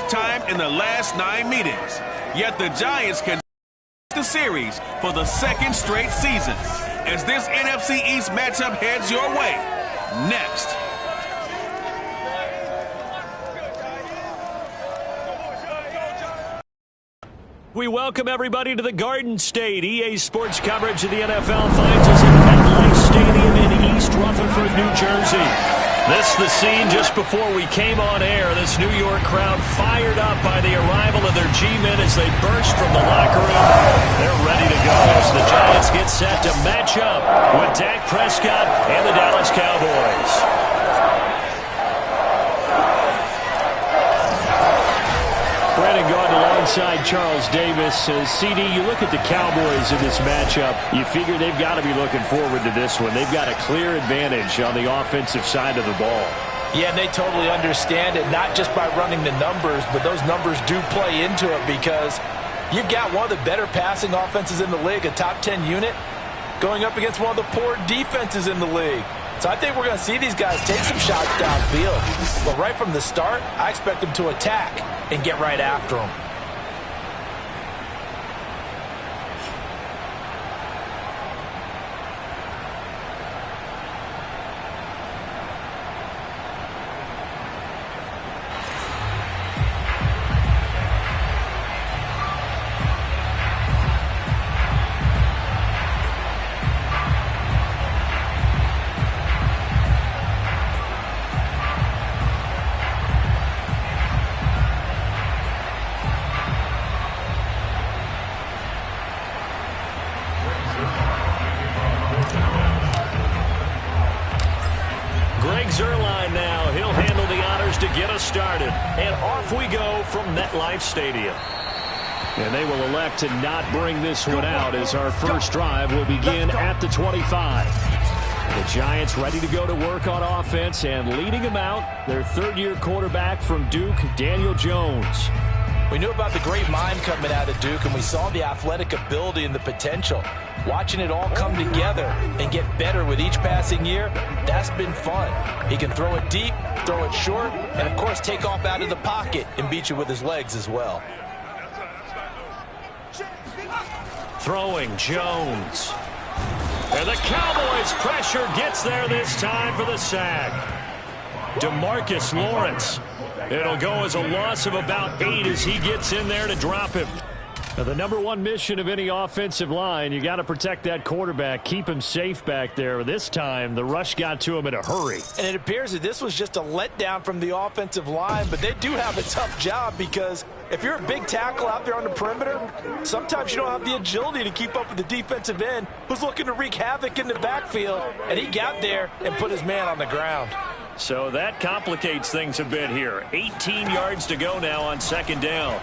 time in the last 9 meetings. Yet the Giants can the series for the second straight season as this NFC East matchup heads your way next. We welcome everybody to the Garden State. EA Sports coverage of the NFL finds us at MetLife Stadium in East Rutherford, New Jersey. This is the scene just before we came on air. This New York crowd fired up by the arrival of their G-men as they burst from the locker room. They're ready to go as the Giants get set to match up with Dak Prescott and the Dallas Cowboys. Brandon Gaudin alongside Charles Davis. CD, you look at the Cowboys in this matchup, you figure they've got to be looking forward to this one. They've got a clear advantage on the offensive side of the ball. Yeah, and they totally understand it, not just by running the numbers, but those numbers do play into it because you've got one of the better passing offenses in the league, a top 10 unit, going up against one of the poor defenses in the league. So I think we're going to see these guys take some shots downfield. But right from the start, I expect them to attack and get right after them. Started, and off we go from MetLife Stadium. And they will elect to not bring this one out as our first drive will begin at the 25. The Giants ready to go to work on offense, and leading them out, their third-year quarterback from Duke, Daniel Jones. We knew about the great mind coming out of Duke, and we saw the athletic ability and the potential. Watching it all come together and get better with each passing year, that's been fun. He can throw it deep, throw it short, and, of course, take off out of the pocket and beat you with his legs as well. Throwing Jones. And the Cowboys' pressure gets there this time for the sack. DeMarcus Lawrence. It'll go as a loss of about 8 as he gets in there to drop him. Now, the number one mission of any offensive line, you got to protect that quarterback, keep him safe back there. This time, the rush got to him in a hurry. And it appears that this was just a letdown from the offensive line, but they do have a tough job because if you're a big tackle out there on the perimeter, sometimes you don't have the agility to keep up with the defensive end who's looking to wreak havoc in the backfield, and he got there and put his man on the ground. So that complicates things a bit here. 18 yards to go now on second down.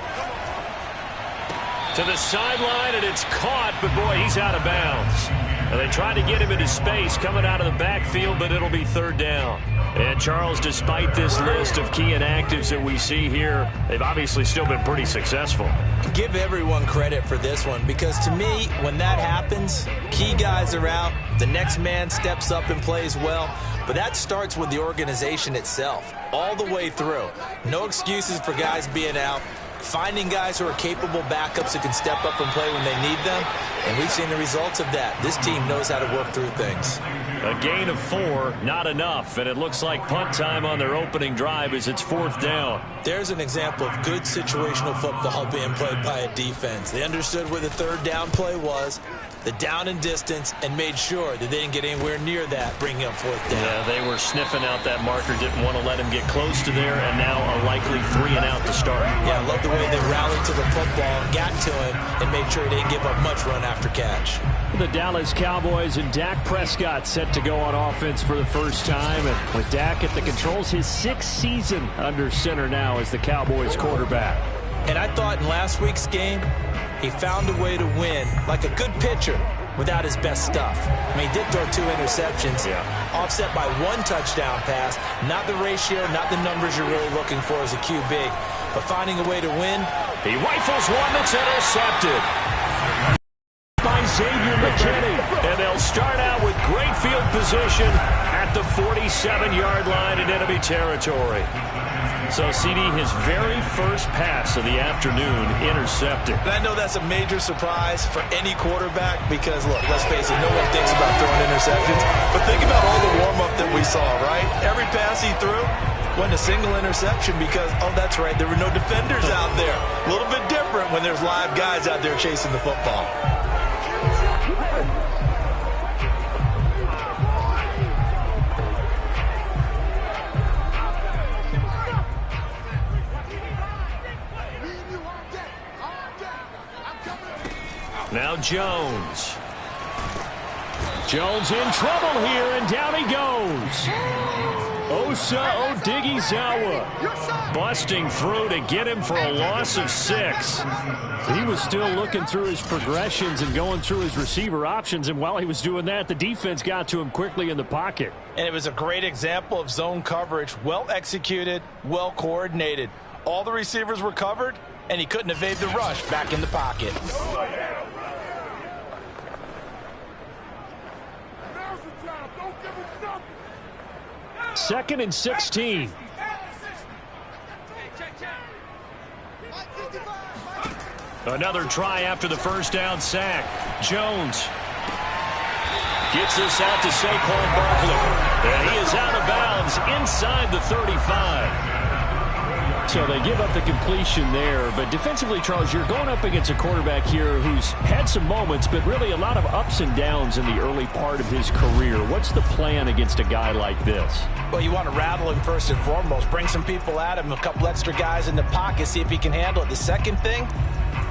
To the sideline, and it's caught, but boy, he's out of bounds. And they tried to get him into space coming out of the backfield, but it'll be third down. And Charles, despite this list of key inactives that we see here, they've obviously still been pretty successful. Give everyone credit for this one, because to me, when that happens, key guys are out, the next man steps up and plays well. But that starts with the organization itself, all the way through. No excuses for guys being out. Finding guys who are capable backups who can step up and play when they need them. And we've seen the results of that. This team knows how to work through things. A gain of 4, not enough. And it looks like punt time on their opening drive as it's fourth down. There's an example of good situational football being played by a defense. They understood where the third down play was, the down and distance, and made sure that they didn't get anywhere near that, bringing up fourth down. Yeah, they were sniffing out that marker, didn't want to let him get close to there, and now a likely 3 and out to start. Yeah, I love the way they rallied to the football, got to him, and made sure he didn't give up much run after catch. The Dallas Cowboys and Dak Prescott set to go on offense for the first time, and with Dak at the controls, his 6th season under center now as the Cowboys quarterback. And I thought in last week's game, he found a way to win like a good pitcher without his best stuff. I mean, he did throw 2 interceptions, offset by 1 touchdown pass. Not the ratio, not the numbers you're really looking for as a QB, but finding a way to win. He rifles one that's intercepted by Xavier McKinney, and they'll start out with great field position at the 47-yard line in enemy territory. So, CD, his very first pass of the afternoon intercepted. And I know that's a major surprise for any quarterback because, look, let's face it, no one thinks about throwing interceptions. But think about all the warm-up that we saw, right? Every pass he threw wasn't a single interception because, oh, that's right, there were no defenders out there. A little bit different when there's live guys out there chasing the football. Now Jones. Jones in trouble here, and down he goes. Osa Odighizuwa busting through to get him for a loss of 6. He was still looking through his progressions and going through his receiver options, and while he was doing that, the defense got to him quickly in the pocket. And it was a great example of zone coverage, well executed, well coordinated. All the receivers were covered, and he couldn't evade the rush back in the pocket. Second and 16. Another try after the first down sack. Jones gets this out to Saquon Barkley. And he is out of bounds inside the 35. So they give up the completion there. But defensively, Charles, you're going up against a quarterback here who's had some moments, but really a lot of ups and downs in the early part of his career. What's the plan against a guy like this? Well, you want to rattle him first and foremost. Bring some people at him, a couple extra guys in the pocket, see if he can handle it. The second thing,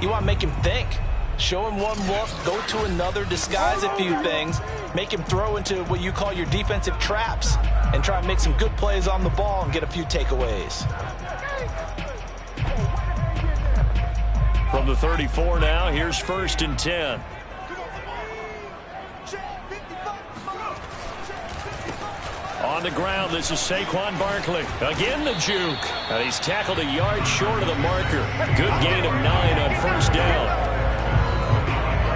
you want to make him think. Show him one look, go to another, disguise a few things, make him throw into what you call your defensive traps, and try and make some good plays on the ball and get a few takeaways. From the 34 now, here's first and 10. On the ground, this is Saquon Barkley. Again the juke. And he's tackled a yard short of the marker. Good gain of 9 on first down.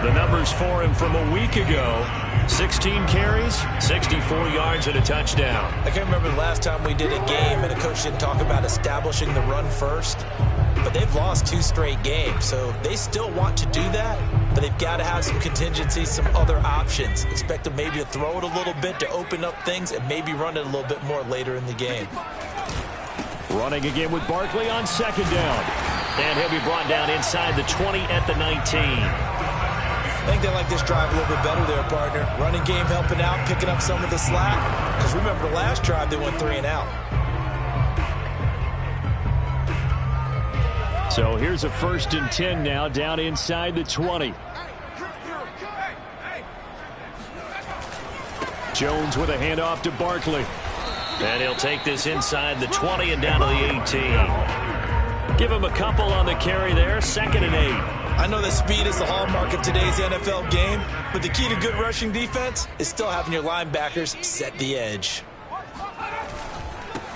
The numbers for him from a week ago: 16 carries, 64 yards, and a touchdown. I can't remember the last time we did a game and a coach didn't talk about establishing the run first. But they've lost 2 straight games, so they still want to do that, but they've got to have some contingencies, some other options. Expect them maybe to throw it a little bit to open up things and maybe run it a little bit more later in the game. Running again with Barkley on second down. And he'll be brought down inside the 20 at the 19. I think they like this drive a little bit better there, partner. Running game helping out, picking up some of the slack. Because remember the last drive, they went 3 and out. So here's a first and 10 now, down inside the 20. Jones with a handoff to Barkley. And he'll take this inside the 20 and down to the 18. Give him a couple on the carry there, 2nd and 8. I know that speed is the hallmark of today's NFL game, but the key to good rushing defense is still having your linebackers set the edge.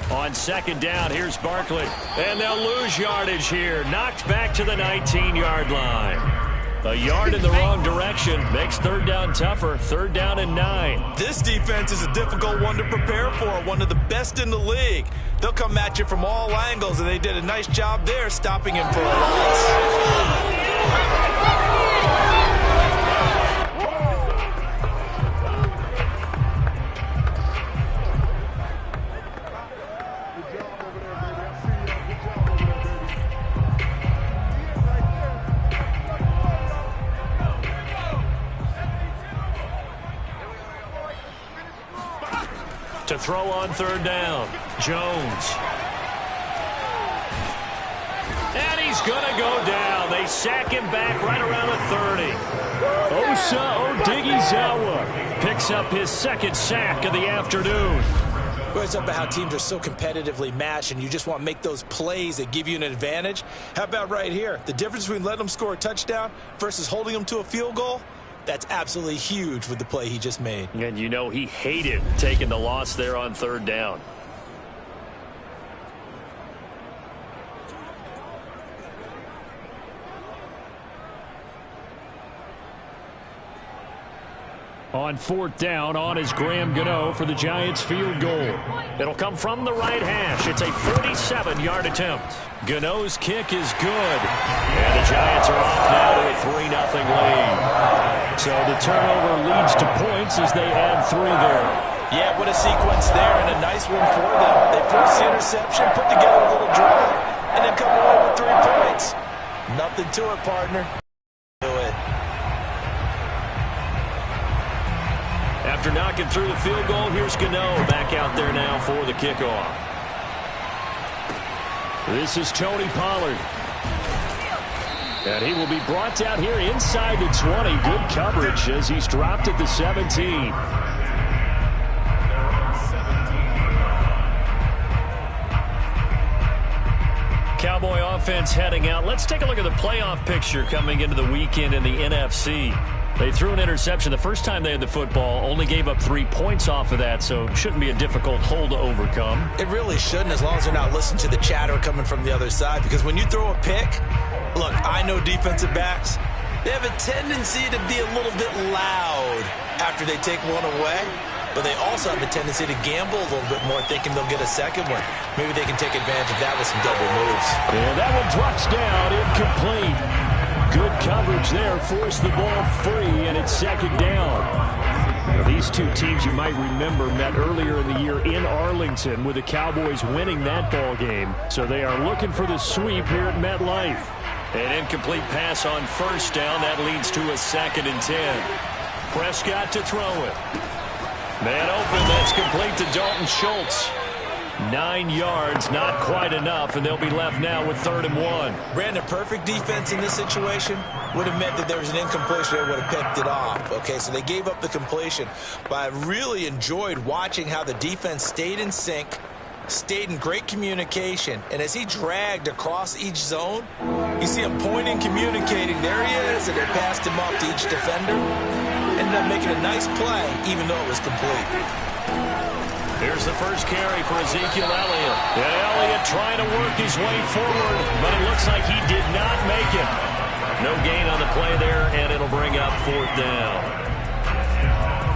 On second down, here's Barkley. And they'll lose yardage here. Knocked back to the 19-yard line. A yard in the wrong direction makes third down tougher. 3rd down and 9. This defense is a difficult one to prepare for, one of the best in the league. They'll come at you from all angles, and they did a nice job there stopping him for a loss. To throw on 3rd down, Jones. And he's going to go down. They sack him back right around the 30. Osa Odighizuwa picks up his 2nd sack of the afternoon. Well, it's about how teams are so competitively matched, and you just want to make those plays that give you an advantage. How about right here? The difference between letting them score a touchdown versus holding them to a field goal? That's absolutely huge with the play he just made. And you know he hated taking the loss there on 3rd down. On fourth down, on is Graham Gano for the Giants field goal. It'll come from the right hash. It's a 47-yard attempt. Gano's kick is good. And the Giants are off now to a 3-0 lead. So the turnover leads to points as they add 3 there. Yeah, what a sequence there, and a nice one for them. They force the interception, put together a little drive, and then come away with 3 points. Nothing to it, partner. Do it. After knocking through the field goal, here's Gano back out there now for the kickoff. This is Tony Pollard. And he will be brought down here inside the 20. Good coverage as he's dropped at the 17. Cowboy offense heading out. Let's take a look at the playoff picture coming into the weekend in the NFC. They threw an interception the first time they had the football, only gave up 3 points off of that, so it shouldn't be a difficult hole to overcome. It really shouldn't, as long as they're not listening to the chatter coming from the other side, because when you throw a pick, look, I know defensive backs, they have a tendency to be a little bit loud after they take one away, but they also have a tendency to gamble a little bit more, thinking they'll get a second one. Maybe they can take advantage of that with some double moves. And that one drops down, incomplete. Good coverage there, forced the ball free, and it's second down. Now, these two teams, you might remember, met earlier in the year in Arlington with the Cowboys winning that ball game. So they are looking for the sweep here at MetLife. An incomplete pass on first down. That leads to a 2nd and 10. Prescott to throw it. Man open, that's complete to Dalton Schultz. 9 yards, not quite enough, and they'll be left now with 3rd and 1. Brandon, perfect defense in this situation would have meant that there was an incompletion. They would have picked it off. Okay, so they gave up the completion. But I really enjoyed watching how the defense stayed in sync, stayed in great communication, and as he dragged across each zone, you see him pointing, communicating. There he is, and they passed him off to each defender. Ended up making a nice play, even though it was complete. Here's the first carry for Ezekiel Elliott. And Elliott trying to work his way forward, but it looks like he did not make it. No gain on the play there, and it'll bring up 4th down.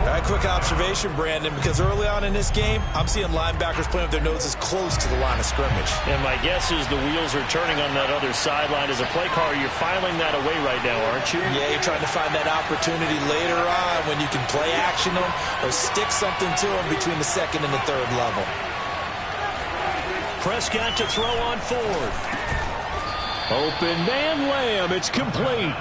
All right, quick observation, Brandon, because early on in this game, I'm seeing linebackers playing with their noses close to the line of scrimmage. And my guess is the wheels are turning on that other sideline. As a play caller, you're filing that away right now, aren't you? Yeah, you're trying to find that opportunity later on when you can play action them or stick something to them between the 2nd and the 3rd level. Prescott to throw on 4th. Open man Lamb, it's complete.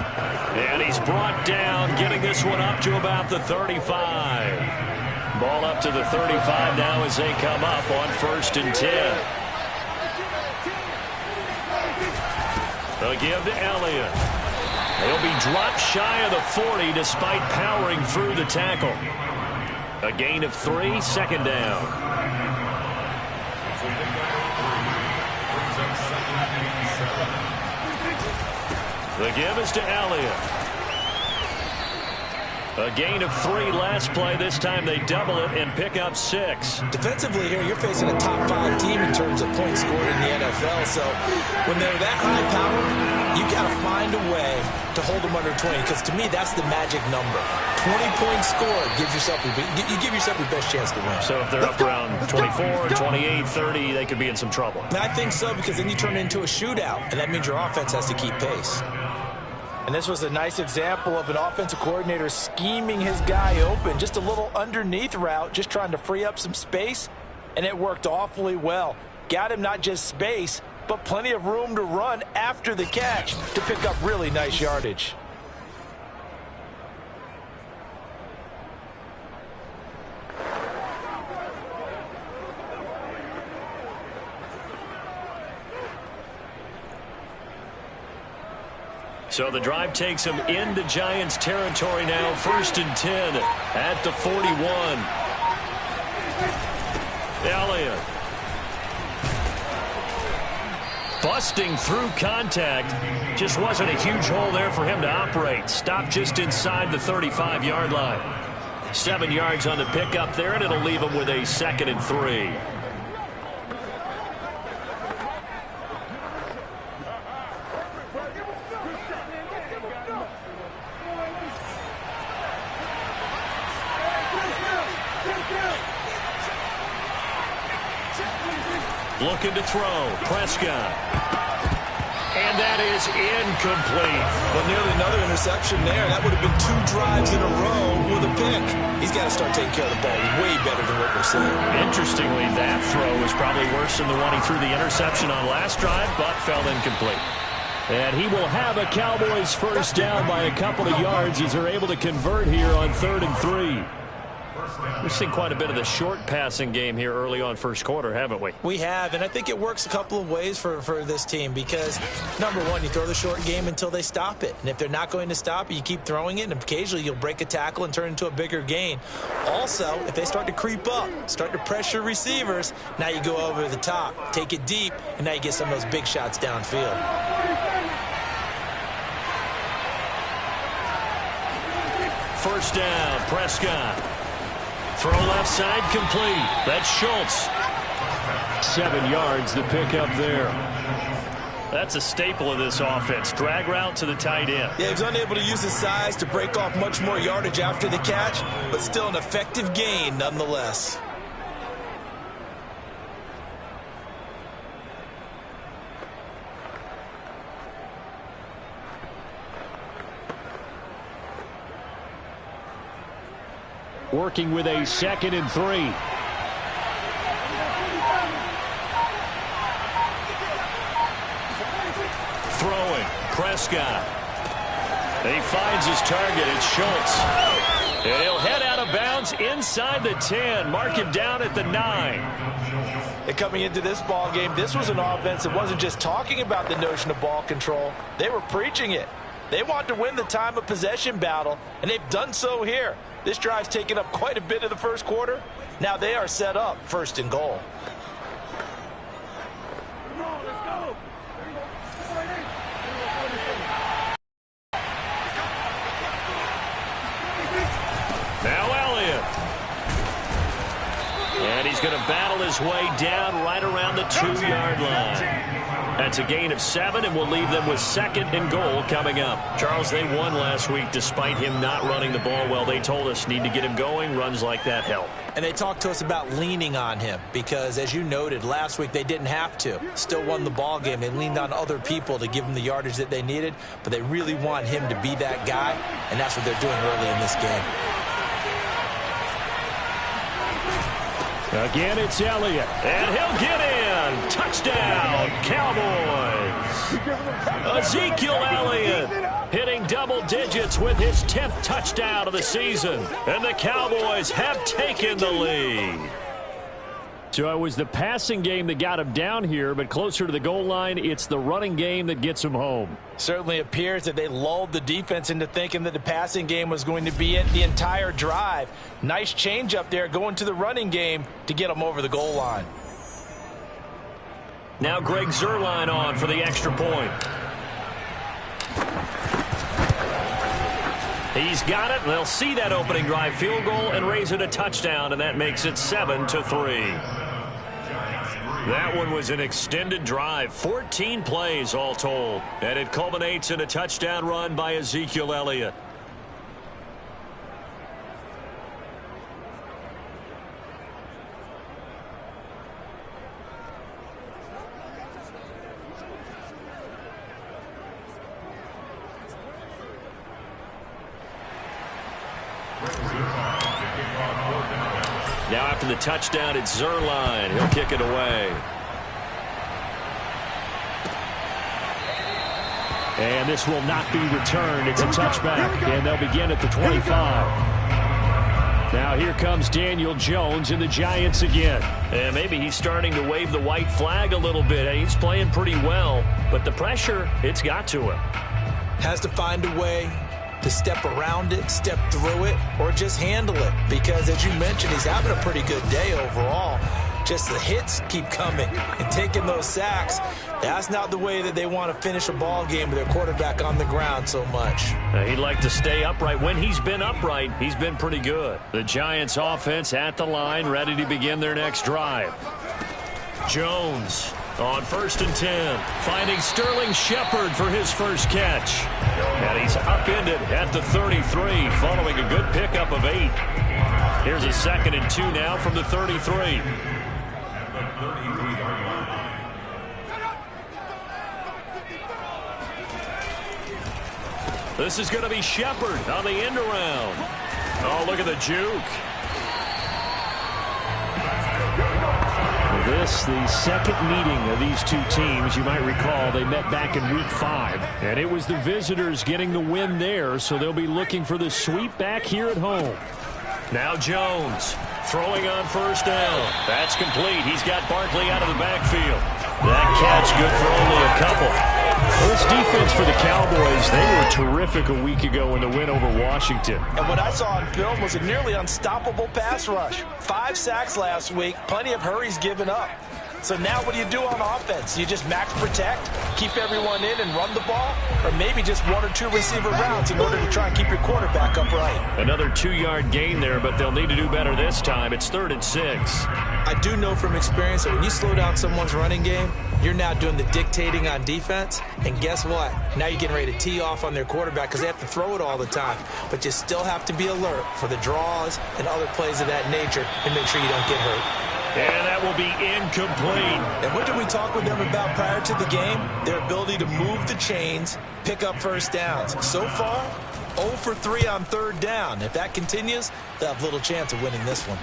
And he's brought down, getting this one up to about the 35. Ball up to the 35 now as they come up on 1st and 10. A give to Elliott. He'll be dropped shy of the 40 despite powering through the tackle. A gain of 3, 2nd down. The give is to Elliott. A gain of 3 last play. This time they double it and pick up 6. Defensively here, you're facing a top 5 team in terms of points scored in the NFL. So when they're that high powered, you got to find a way to hold them under 20. Because to me, that's the magic number. 20 points scored gives yourself you give yourself your best chance to win. So if they're up around 24, 28, 30, they could be in some trouble. And I think so, because then you turn it into a shootout, and that means your offense has to keep pace. And this was a nice example of an offensive coordinator scheming his guy open. Just a little underneath route, just trying to free up some space, and it worked awfully well. Got him not just space, but plenty of room to run after the catch to pick up really nice yardage. So the drive takes him into Giants territory now. 1st and 10 at the 41. Elliott. Busting through contact. Just wasn't a huge hole there for him to operate. Stopped just inside the 35-yard line. 7 yards on the pickup there, and it'll leave him with a 2nd and 3. Looking to throw. Prescott. And that is incomplete. Well, nearly another interception there. That would have been 2 drives in a row with a pick. He's got to start taking care of the ball way better than what we're seeing. Interestingly, that throw was probably worse than the one he threw the interception on last drive, but fell incomplete. And he will have a Cowboys first down by a couple of yards as they're able to convert here on 3rd and 3. We've seen quite a bit of the short passing game here early on first quarter, haven't we? We have, and I think it works a couple of ways for this team because, number one, you throw the short game until they stop it. And if they're not going to stop it, you keep throwing it, and occasionally you'll break a tackle and turn into a bigger gain. Also, if they start to creep up, start to pressure receivers, now you go over the top, take it deep, and now you get some of those big shots downfield. First down, Prescott. Throw left side complete. That's Schultz. 7 yards the pickup there. That's a staple of this offense. Drag route to the tight end. Yeah, he's unable to use his size to break off much more yardage after the catch, but still an effective gain nonetheless. Working with a 2nd and 3. Throwing. Prescott. And he finds his target. It's Schultz. And he'll head out of bounds inside the 10. Mark him down at the 9. And coming into this ball game, this was an offense that wasn't just talking about the notion of ball control. They were preaching it. They want to win the time of possession battle, and they've done so here. This drive's taken up quite a bit of the first quarter. Now they are set up 1st and goal. Now Elliott. And he's going to battle his way down right around the 2-yard line. That's a gain of 7, and we'll leave them with 2nd and goal coming up. Charles, they won last week despite him not running the ball well. They told us need to get him going. Runs like that help. And they talked to us about leaning on him because, as you noted, last week they didn't have to. Still won the ball game. They leaned on other people to give them the yardage that they needed, but they really want him to be that guy, and that's what they're doing early in this game. Again, it's Elliott, and he'll get in. Touchdown, Cowboys. Ezekiel Elliott hitting double digits with his 10th touchdown of the season, and the Cowboys have taken the lead. So it was the passing game that got him down here, but closer to the goal line, it's the running game that gets him home. Certainly appears that they lulled the defense into thinking that the passing game was going to be it the entire drive. Nice change up there going to the running game to get them over the goal line. Now Greg Zuerlein on for the extra point. He's got it, and they'll see that opening drive field goal and raise it a touchdown, and that makes it 7-3. That one was an extended drive, 14 plays all told, and it culminates in a touchdown run by Ezekiel Elliott. Now after the touchdown, it's Zuerlein. He'll kick it away. And this will not be returned. It's a touchback, and they'll begin at the 25. Now here comes Daniel Jones and the Giants again. And maybe he's starting to wave the white flag a little bit. He's playing pretty well, but the pressure, it's got to him. Has to find a way to step around it, step through it, or just handle it. Because, as you mentioned, he's having a pretty good day overall. Just the hits keep coming and taking those sacks. That's not the way that they want to finish a ball game with their quarterback on the ground so much. He'd like to stay upright. When he's been upright, he's been pretty good. The Giants offense at the line, ready to begin their next drive. Jones on 1st and 10, finding Sterling Shepard for his first catch. And he's upended at the 33, following a good pickup of 8. Here's a 2nd and 2 now from the 33. This is going to be Shepard on the end around. Oh, look at the juke. This, the second meeting of these two teams. You might recall they met back in Week 5, and it was the visitors getting the win there, so they'll be looking for the sweep back here at home. Now Jones throwing on first down. That's complete. He's got Barkley out of the backfield. That catch good for only a couple. Well, this defense for the Cowboys, they were terrific a week ago in the win over Washington. And what I saw on film was a nearly unstoppable pass rush. 5 sacks last week, plenty of hurries given up. So now what do you do on offense? You just max protect, keep everyone in and run the ball, or maybe just 1 or 2 receiver routes in order to try and keep your quarterback upright. Another 2-yard gain there, but they'll need to do better this time. It's 3rd and 6. I do know from experience that when you slow down someone's running game, you're now doing the dictating on defense, and guess what? Now you're getting ready to tee off on their quarterback because they have to throw it all the time. But you still have to be alert for the draws and other plays of that nature and make sure you don't get hurt. And that will be incomplete. And what did we talk with them about prior to the game? Their ability to move the chains, pick up first downs. So far, 0 for 3 on 3rd down. If that continues, they'll have little chance of winning this one.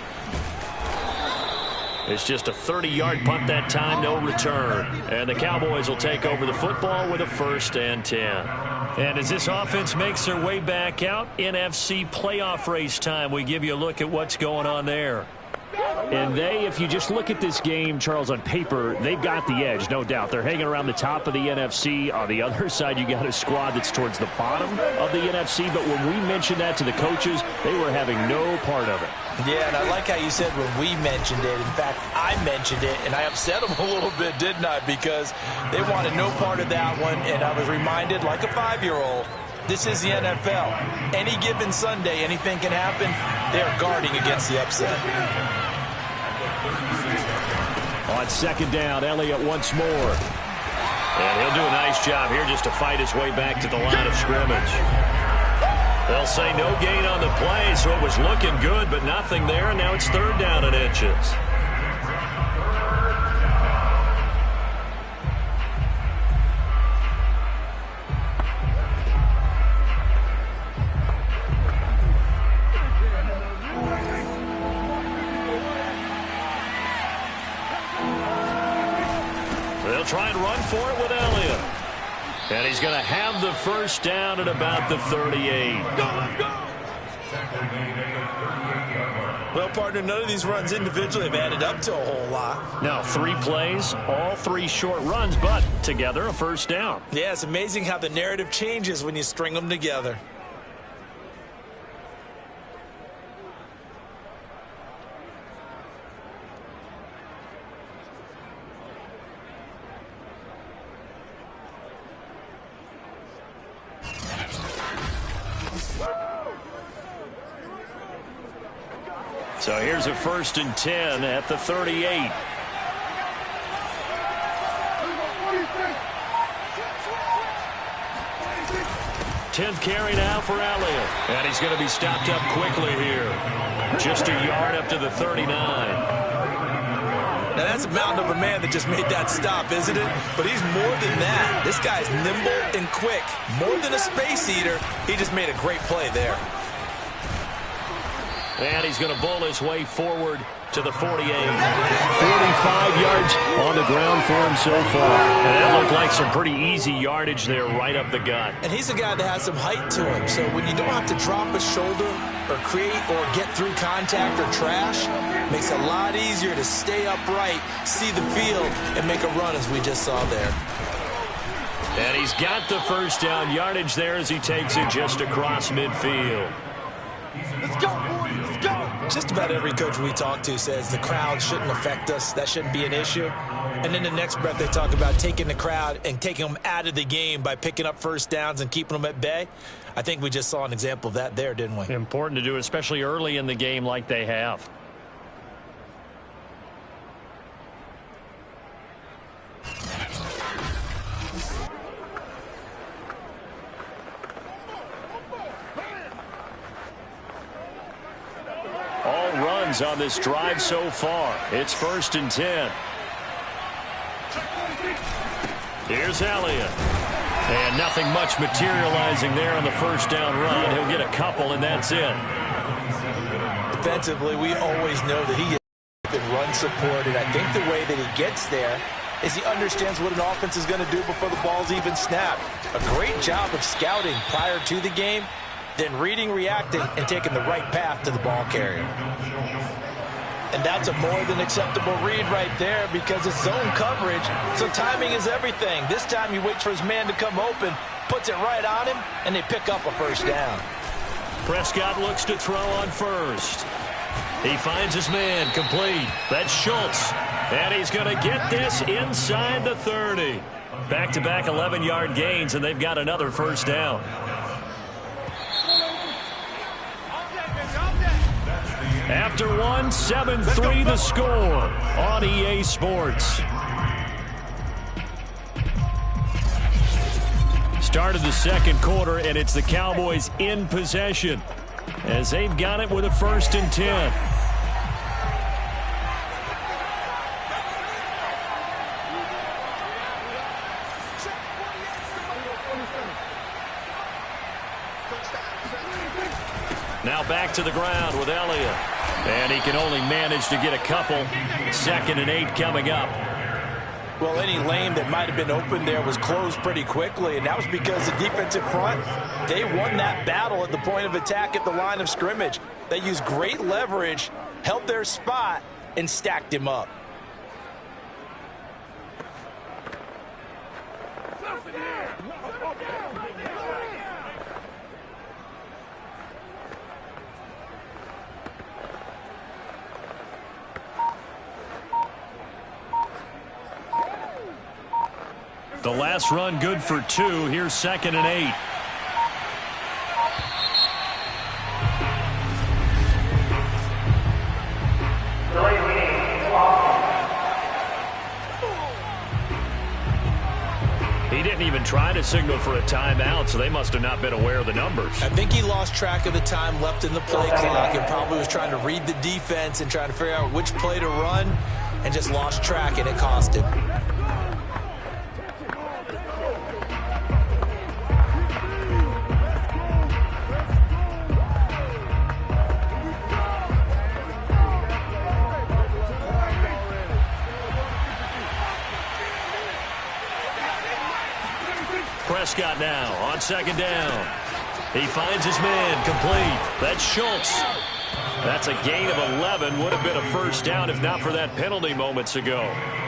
It's just a 30-yard punt that time, no return. And the Cowboys will take over the football with a 1st and 10. And as this offense makes their way back out, NFC playoff race time, we give you a look at what's going on there. And if you just look at this game, Charles, on paper, they've got the edge, no doubt. They're hanging around the top of the NFC. On the other side, you got a squad that's towards the bottom of the NFC. But when we mentioned that to the coaches, they were having no part of it. Yeah, and I like how you said when we mentioned it. In fact, I mentioned it, and I upset them a little bit, didn't I? Because they wanted no part of that one, and I was reminded, like a 5-year-old, this is the NFL. Any given Sunday, anything can happen. They're guarding against the upset. On 2nd down, Elliott once more. And he'll do a nice job here just to fight his way back to the line of scrimmage. They'll say no gain on the play, so it was looking good, but nothing there, and now it's 3rd down and inches. They'll try and run for it with Elliott. And he's going to have the 1st down at about the 38. Well, partner, none of these runs individually have added up to a whole lot. Now, 3 plays, all 3 short runs, but together a 1st down. Yeah, it's amazing how the narrative changes when you string them together. So here's a 1st and 10 at the 38. Tenth carry now for Elliott. And he's going to be stopped up quickly here. Just a yard up to the 39. Now that's a mountain of a man that just made that stop, isn't it? But he's more than that. This guy's nimble and quick. More than a space eater, he just made a great play there. And he's going to bowl his way forward to the 48. 45 yards on the ground for him so far. And that looked like some pretty easy yardage there right up the gut. And he's a guy that has some height to him. So when you don't have to drop a shoulder or create or get through contact or trash, it makes it a lot easier to stay upright, see the field, and make a run as we just saw there. And he's got the 1st down yardage there as he takes it just across midfield. Let's go, boys. Let's go. Just about every coach we talk to says the crowd shouldn't affect us. That shouldn't be an issue. And in the next breath, they talk about taking the crowd and taking them out of the game by picking up 1st downs and keeping them at bay. I think we just saw an example of that there, didn't we? Important to do, especially early in the game like they have. All runs on this drive so far. It's 1st and 10. Here's Elliott. And nothing much materializing there on the first down run. He'll get a couple, and that's it. Defensively, we always know that he is run supported. I think the way that he gets there is he understands what an offense is going to do before the ball's even snapped. A great job of scouting prior to the game, then reading, reacting, and taking the right path to the ball carrier. And that's a more than acceptable read right there because it's zone coverage, so timing is everything. This time he waits for his man to come open, puts it right on him, and they pick up a first down. Prescott looks to throw on first. He finds his man complete. That's Schultz. And he's going to get this inside the 30. Back-to-back 11-yard gains, and they've got another first down. After one, 7-3 the score on EA Sports. Started the second quarter, and it's the Cowboys in possession as they've got it with a 1st and 10. Now back to the ground with Elliott. And he can only manage to get a couple. 2nd and 8 coming up. Well, any lane that might have been open there was closed pretty quickly, and that was because the defensive front, they won that battle at the point of attack at the line of scrimmage. They used great leverage, held their spot, and stacked him up. The last run good for 2. Here's 2nd and 8. He didn't even try to signal for a timeout, so they must have not been aware of the numbers. I think he lost track of the time left in the play clock and probably was trying to read the defense and trying to figure out which play to run and just lost track, and it cost him. Prescott now on 2nd down. He finds his man complete. That's Schultz. That's a gain of 11. Would have been a first down if not for that penalty moments ago.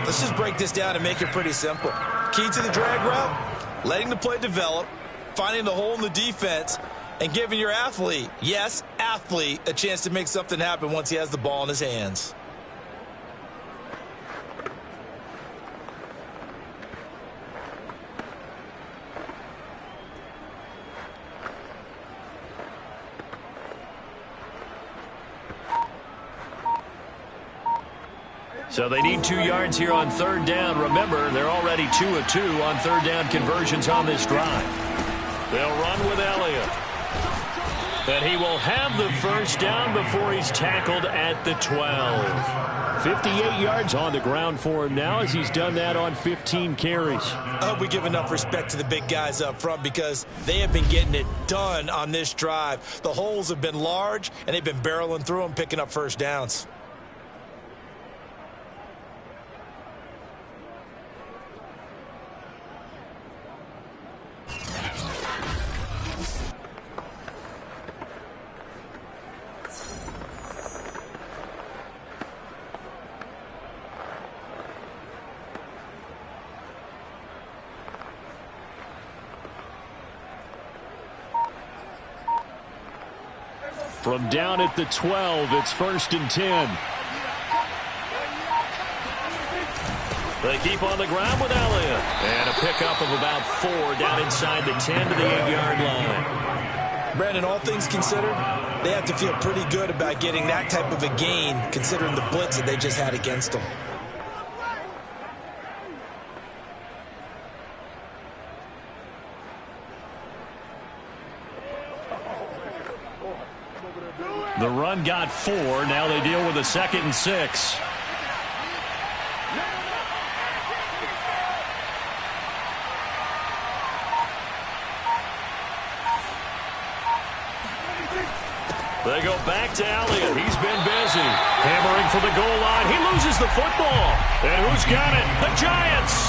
Let's just break this down and make it pretty simple. Key to the drag route, letting the play develop, finding the hole in the defense, and giving your athlete, yes, athlete, a chance to make something happen once he has the ball in his hands. So they need 2 yards here on 3rd down. Remember, they're already 2 of 2 on 3rd down conversions on this drive. They'll run with Elliott. And he will have the first down before he's tackled at the 12. 58 yards on the ground for him now as he's done that on 15 carries. I hope we give enough respect to the big guys up front because they have been getting it done on this drive. The holes have been large, and they've been barreling through them, picking up first downs. From down at the 12, it's 1st and 10. They keep on the ground with Elliott. And a pickup of about 4 down inside the 10 to the 8-yard line. Brandon, all things considered, they have to feel pretty good about getting that type of a gain considering the blitz that they just had against them. The run got 4. Now they deal with a 2nd and 6. They go back to Elliott. He's been busy. Hammering for the goal line. He loses the football. And who's got it? The Giants.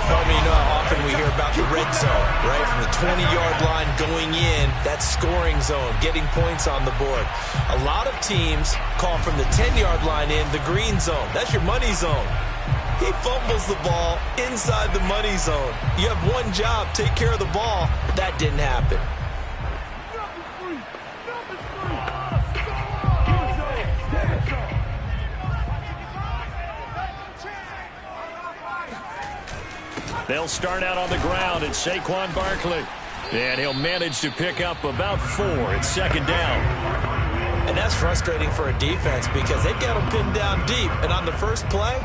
You know how often we hear about the red zone, right? From the 20-yard line going in, that scoring zone, getting points on the board. A lot of teams call from the 10-yard line in the green zone. That's your money zone. He fumbles the ball inside the money zone. You have one job, take care of the ball. But that didn't happen. They'll start out on the ground. It's Saquon Barkley. And he'll manage to pick up about 4. It's second down. And that's frustrating for a defense because they've got them pinned down deep. And on the first play,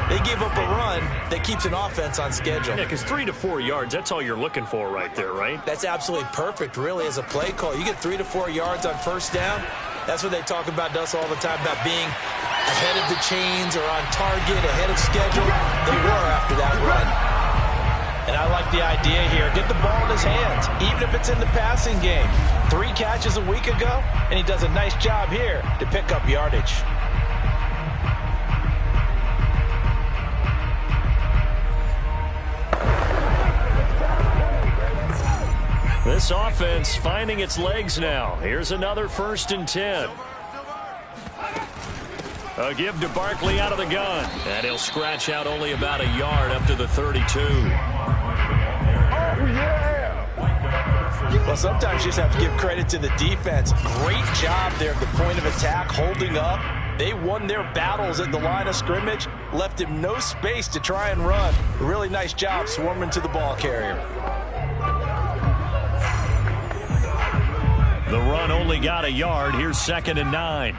they give up a run that keeps an offense on schedule. Yeah, because 3 to 4 yards, that's all you're looking for right there, right? That's absolutely perfect, really, as a play call. You get 3 to 4 yards on first down. That's what they talk about to us all the time, about being ahead of the chains or on target, ahead of schedule. They were after that run. And I like the idea here. Get the ball in his hands, even if it's in the passing game. 3 catches a week ago, and he does a nice job here to pick up yardage. This offense finding its legs now. Here's another 1st and 10. A give to Barkley out of the gun. And he'll scratch out only about a yard up to the 32. Well, sometimes you just have to give credit to the defense. Great job there at the point of attack, holding up. They won their battles at the line of scrimmage, left him no space to try and run. A really nice job swarming to the ball carrier. The run only got a yard. Here's 2nd and 9.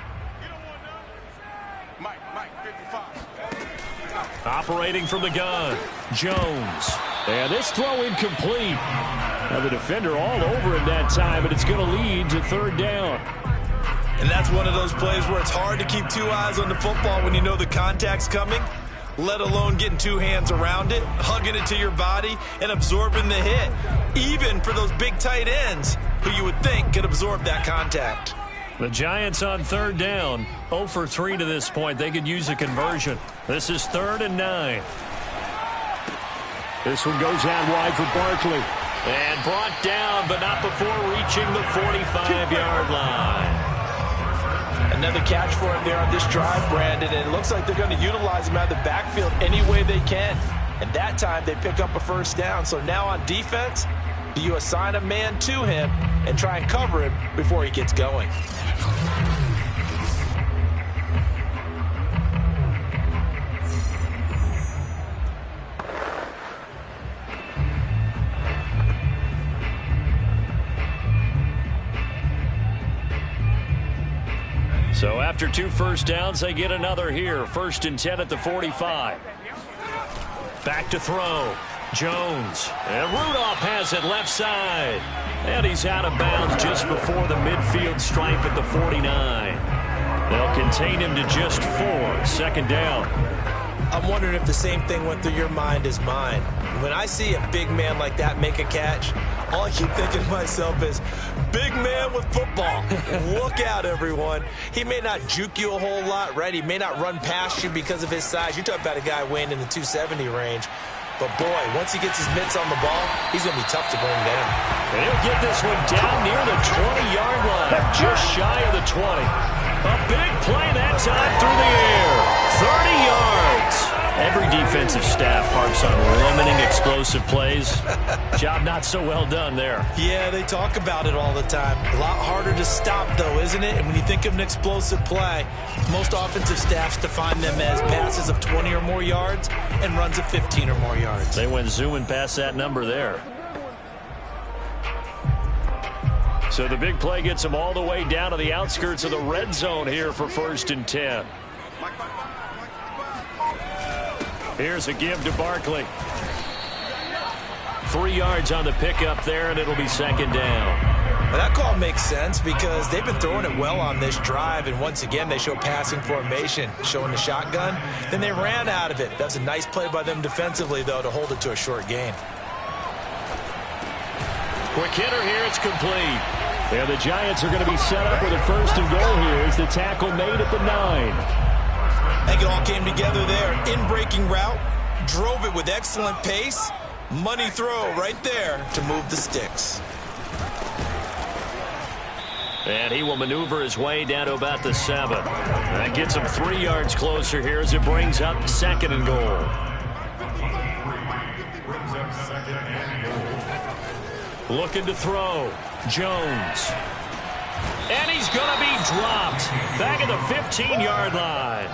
Operating from the gun, Jones. And this throw incomplete. Now the defender all over him that time, but it's going to lead to 3rd down. And that's one of those plays where it's hard to keep 2 eyes on the football when you know the contact's coming, let alone getting 2 hands around it, hugging it to your body, and absorbing the hit. Even for those big tight ends who you would think could absorb that contact. The Giants on 3rd down, 0 for 3 to this point. They could use a conversion. This is 3rd and 9. This one goes out wide for Barkley. And brought down, but not before reaching the 45-yard line. Another catch for him there on this drive, Brandon, and it looks like they're going to utilize him out of the backfield any way they can. And that time they pick up a 1st down. So now on defense, do you assign a man to him and try and cover him before he gets going? So after 2 first downs, they get another here. 1st and 10 at the 45. Back to throw. Jones. And Rudolph has it left side. And he's out of bounds just before the midfield stripe at the 49. They'll contain him to just 4. 2nd down. I'm wondering if the same thing went through your mind as mine. When I see a big man like that make a catch, all I keep thinking to myself is, big man with football. Look out, everyone. He may not juke you a whole lot, right? He may not run past you because of his size. You're talking about a guy weighing in the 270 range. But, boy, once he gets his mitts on the ball, he's going to be tough to bring down. And he'll get this one down near the 20-yard line, just shy of the 20. A big play that time through the air. 30 yards. Every defensive staff harps on limiting explosive plays. Job not so well done there. Yeah, they talk about it all the time. A lot harder to stop, though, isn't it? And when you think of an explosive play, most offensive staffs define them as passes of 20 or more yards and runs of 15 or more yards. They went zooming past that number there. So the big play gets them all the way down to the outskirts of the red zone here for 1st and 10. Here's a give to Barkley. 3 yards on the pickup there, and it'll be 2nd down. Well, that call makes sense because they've been throwing it well on this drive, and once again they show passing formation, showing the shotgun. Then they ran out of it. That's a nice play by them defensively, though, to hold it to a short gain. Quick hitter here, it's complete. And the Giants are going to be set up with a first and goal here as the tackle made at the 9. I think it all came together there. In-breaking route, drove it with excellent pace. Money throw right there to move the sticks. And he will maneuver his way down to about the 7. That gets him 3 yards closer here as it brings up second and goal. Looking to throw. Jones. And he's going to be dropped. Back at the 15-yard line.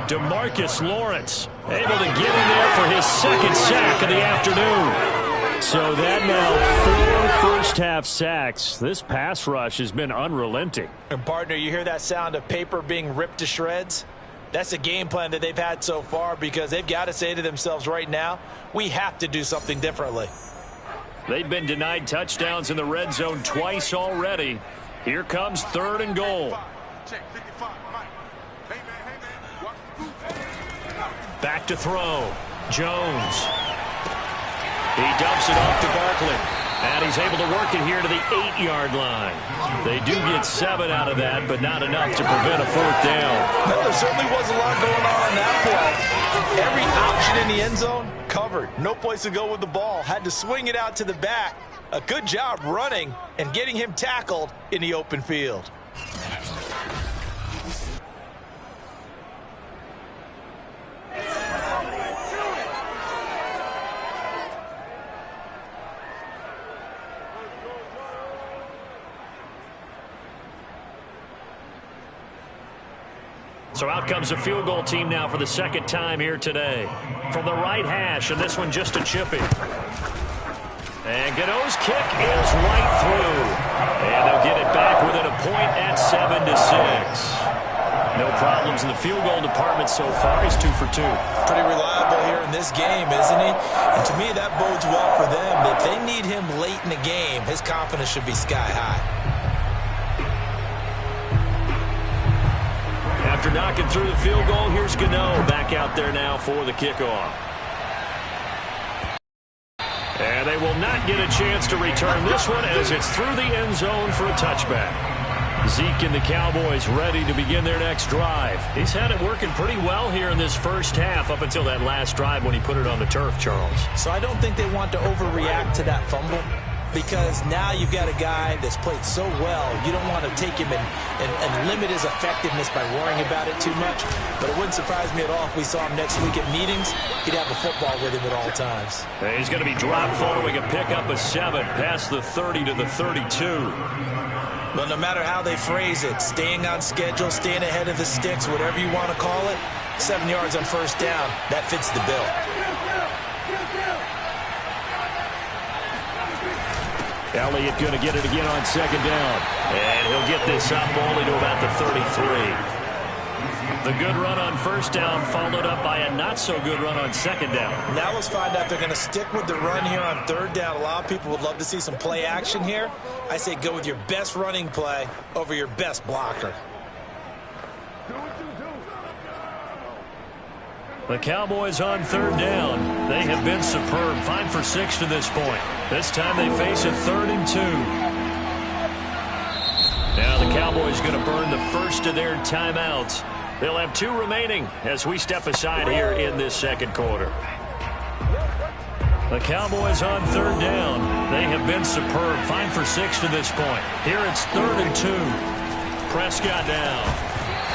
DeMarcus Lawrence able to get in there for his second sack of the afternoon. So that now 4 first-half sacks. This pass rush has been unrelenting. And, partner, you hear that sound of paper being ripped to shreds? That's a game plan that they've had so far because they've got to say to themselves right now, we have to do something differently. They've been denied touchdowns in the red zone twice already. Here comes third and goal. Back to throw. Jones. He dumps it off to Barkley. And he's able to work it here to the 8-yard line. They do get 7 out of that, but not enough to prevent a fourth down. No, there certainly was a lot going on in that play. Every option in the end zone covered. No place to go with the ball. Had to swing it out to the back. A good job running and getting him tackled in the open field. So out comes a field goal team now for the second time here today. From the right hash, and this one just a chippy. And Gano's kick is right through. And they'll get it back within a point at 7-6. No problems in the field goal department so far. He's 2 for 2. Pretty reliable here in this game, isn't he? And to me, that bodes well for them. If they need him late in the game, his confidence should be sky high. After knocking through the field goal, here's Gano back out there now for the kickoff. And they will not get a chance to return this one as it's through the end zone for a touchback. Zeke and the Cowboys ready to begin their next drive. He's had it working pretty well here in this first half up until that last drive when he put it on the turf, Charles. So I don't think they want to overreact to that fumble, because now you've got a guy that's played so well, you don't want to take him and limit his effectiveness by worrying about it too much. But it wouldn't surprise me at all if we saw him next week at meetings. He'd have a football with him at all times. And he's going to be dropped following a pickup of 7 past the 30 to the 32. Well, no matter how they phrase it, staying on schedule, staying ahead of the sticks, whatever you want to call it, 7 yards on first down, that fits the bill. Elliott going to get it again on second down. And he'll get this up only to about the 33. The good run on first down followed up by a not-so-good run on second down. Now let's find out if they're going to stick with the run here on third down. A lot of people would love to see some play action here. I say go with your best running play over your best blocker. The Cowboys on third down. They have been superb. 5 for 6 to this point. This time they face a 3rd and 2. Now the Cowboys going to burn the first of their timeouts. They'll have 2 remaining as we step aside here in this second quarter. The Cowboys on third down. They have been superb. 5 for 6 to this point. Here it's 3rd and 2. Prescott now.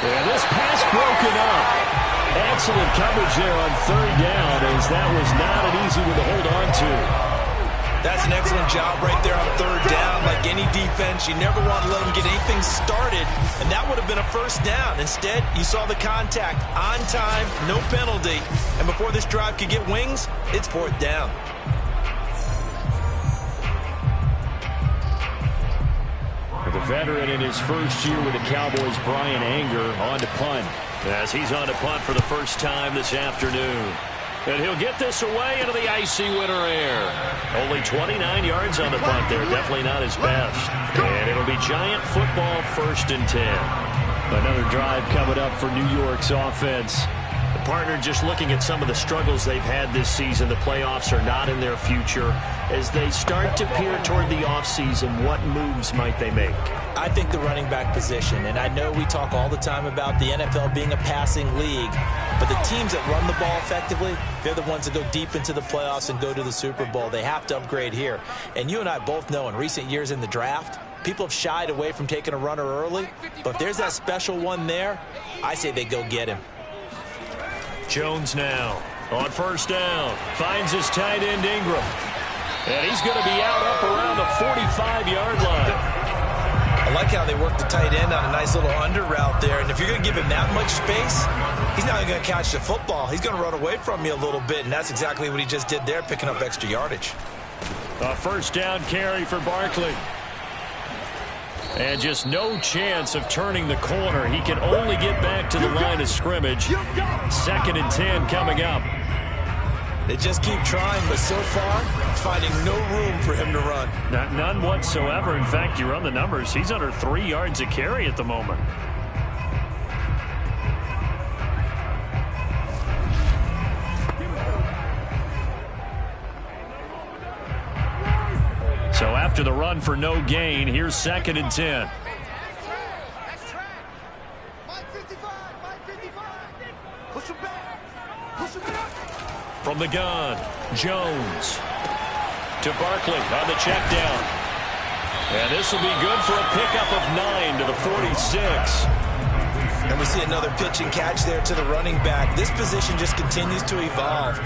And this pass broken up. Excellent coverage there on third down, as that was not an easy one to hold on to. That's an excellent job right there on third down. Like any defense, you never want to let them get anything started, and that would have been a first down. Instead, you saw the contact on time, no penalty, and before this drive could get wings, it's 4th down. The veteran in his first year with the Cowboys, Brian Anger, on to punt. As he's on to punt for the first time this afternoon. And he'll get this away into the icy winter air. Only 29 yards on the punt there. Definitely not his best. And it'll be Giant football 1st and 10. Another drive coming up for New York's offense. The partner just looking at some of the struggles they've had this season. The playoffs are not in their future. As they start to peer toward the offseason, what moves might they make? I think the running back position, and I know we talk all the time about the NFL being a passing league, but the teams that run the ball effectively, they're the ones that go deep into the playoffs and go to the Super Bowl. They have to upgrade here. And you and I both know in recent years in the draft, people have shied away from taking a runner early, but if there's that special one there, I say they go get him. Jones now on first down. Finds his tight end Ingram. And he's going to be out up around the 45-yard line. I like how they work the tight end on a nice little under route there. And if you're going to give him that much space, he's not going to catch the football. He's going to run away from you a little bit, and that's exactly what he just did there, picking up extra yardage. A first down carry for Barkley. And just no chance of turning the corner. He can only get back to the line of scrimmage. 2nd and 10 coming up. They just keep trying, but so far, finding no room for him to run. None whatsoever. In fact, you run the numbers. He's under 3 yards a carry at the moment. So after the run for no gain, here's 2nd and 10. From the gun, Jones to Barkley on the check down. And this will be good for a pickup of 9 to the 46. And we see another pitch and catch there to the running back. This position just continues to evolve.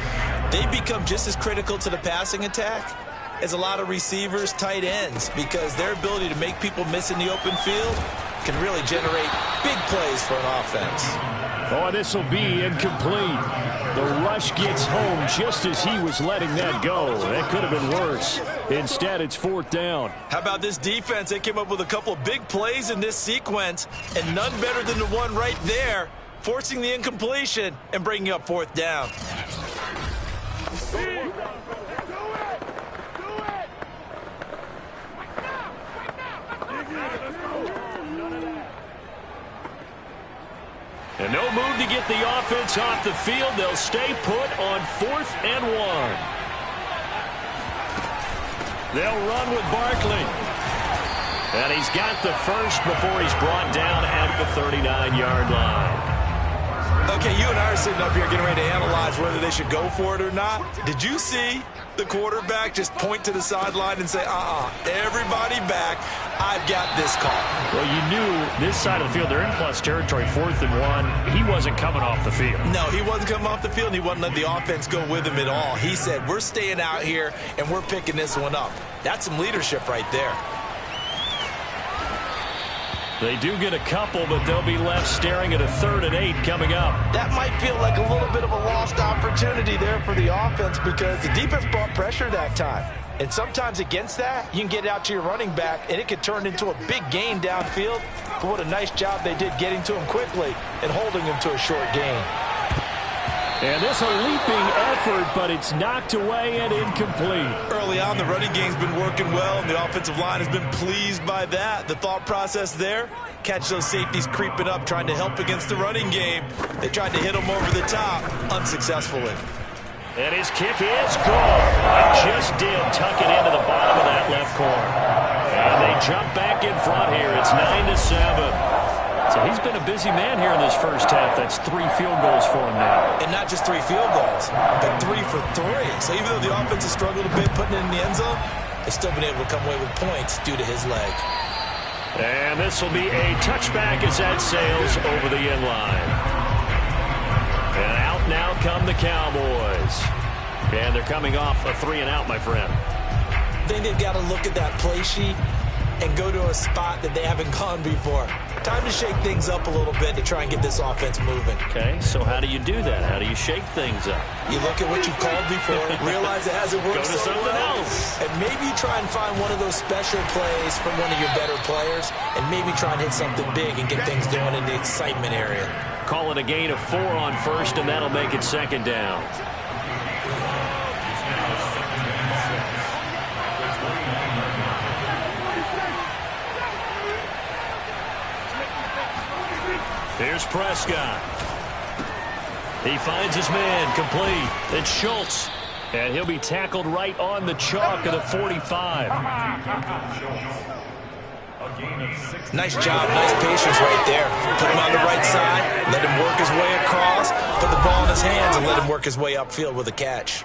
They become just as critical to the passing attack as a lot of receivers, tight ends, because their ability to make people miss in the open field can really generate big plays for an offense. Oh, this will be incomplete. The rush gets home just as he was letting that go. That could have been worse. Instead, it's 4th down. How about this defense? They came up with a couple of big plays in this sequence, and none better than the one right there, forcing the incompletion and bringing up 4th down. And no move to get the offense off the field. They'll stay put on 4th and 1. They'll run with Barkley. And he's got the first before he's brought down at the 39-yard line. Okay, you and I are sitting up here getting ready to analyze whether they should go for it or not. Did you see the quarterback just point to the sideline and say, everybody back, I've got this call? Well, you knew this side of the field, they're in plus territory, 4th and 1. He wasn't coming off the field. No, he wasn't coming off the field, and he wasn't letting the offense go with him at all. He said, we're staying out here, and we're picking this one up. That's some leadership right there. They do get a couple, but they'll be left staring at a 3rd and 8 coming up. That might feel like a little bit of a lost opportunity there for the offense because the defense brought pressure that time. And sometimes against that, you can get out to your running back, and it could turn into a big gain downfield. But what a nice job they did getting to him quickly and holding him to a short gain. And this a leaping effort, but it's knocked away and incomplete. Early on, the running game's been working well, and the offensive line has been pleased by that. The thought process there, catch those safeties creeping up, trying to help against the running game. They tried to hit them over the top, unsuccessfully. And his kick is good. Just did tuck it into the bottom of that left corner. And they jump back in front here. It's 9-7. So he's been a busy man here in this first half. That's 3 field goals for him now. And not just 3 field goals, but 3 for 3. So even though the offense has struggled a bit putting it in the end zone, they've still been able to come away with points due to his leg. And this will be a touchback as that sails over the end line. And out now come the Cowboys. And they're coming off a 3-and-out, my friend. I think they've got to look at that play sheet and go to a spot that they haven't gone before. Time to shake things up a little bit to try and get this offense moving. Okay, so how do you do that? How do you shake things up? You look at what you called before, realize it hasn't worked. Go to something else. And maybe try and find one of those special plays from one of your better players, and maybe try and hit something big and get things going in the excitement area. Call it a gain of 4 on first, and that'll make it 2nd down. Here's Prescott. He finds his man, complete. It's Schultz. And he'll be tackled right on the chalk of the 45. Nice job, nice patience right there. Put him on the right side, let him work his way across, put the ball in his hands, and let him work his way upfield with a catch.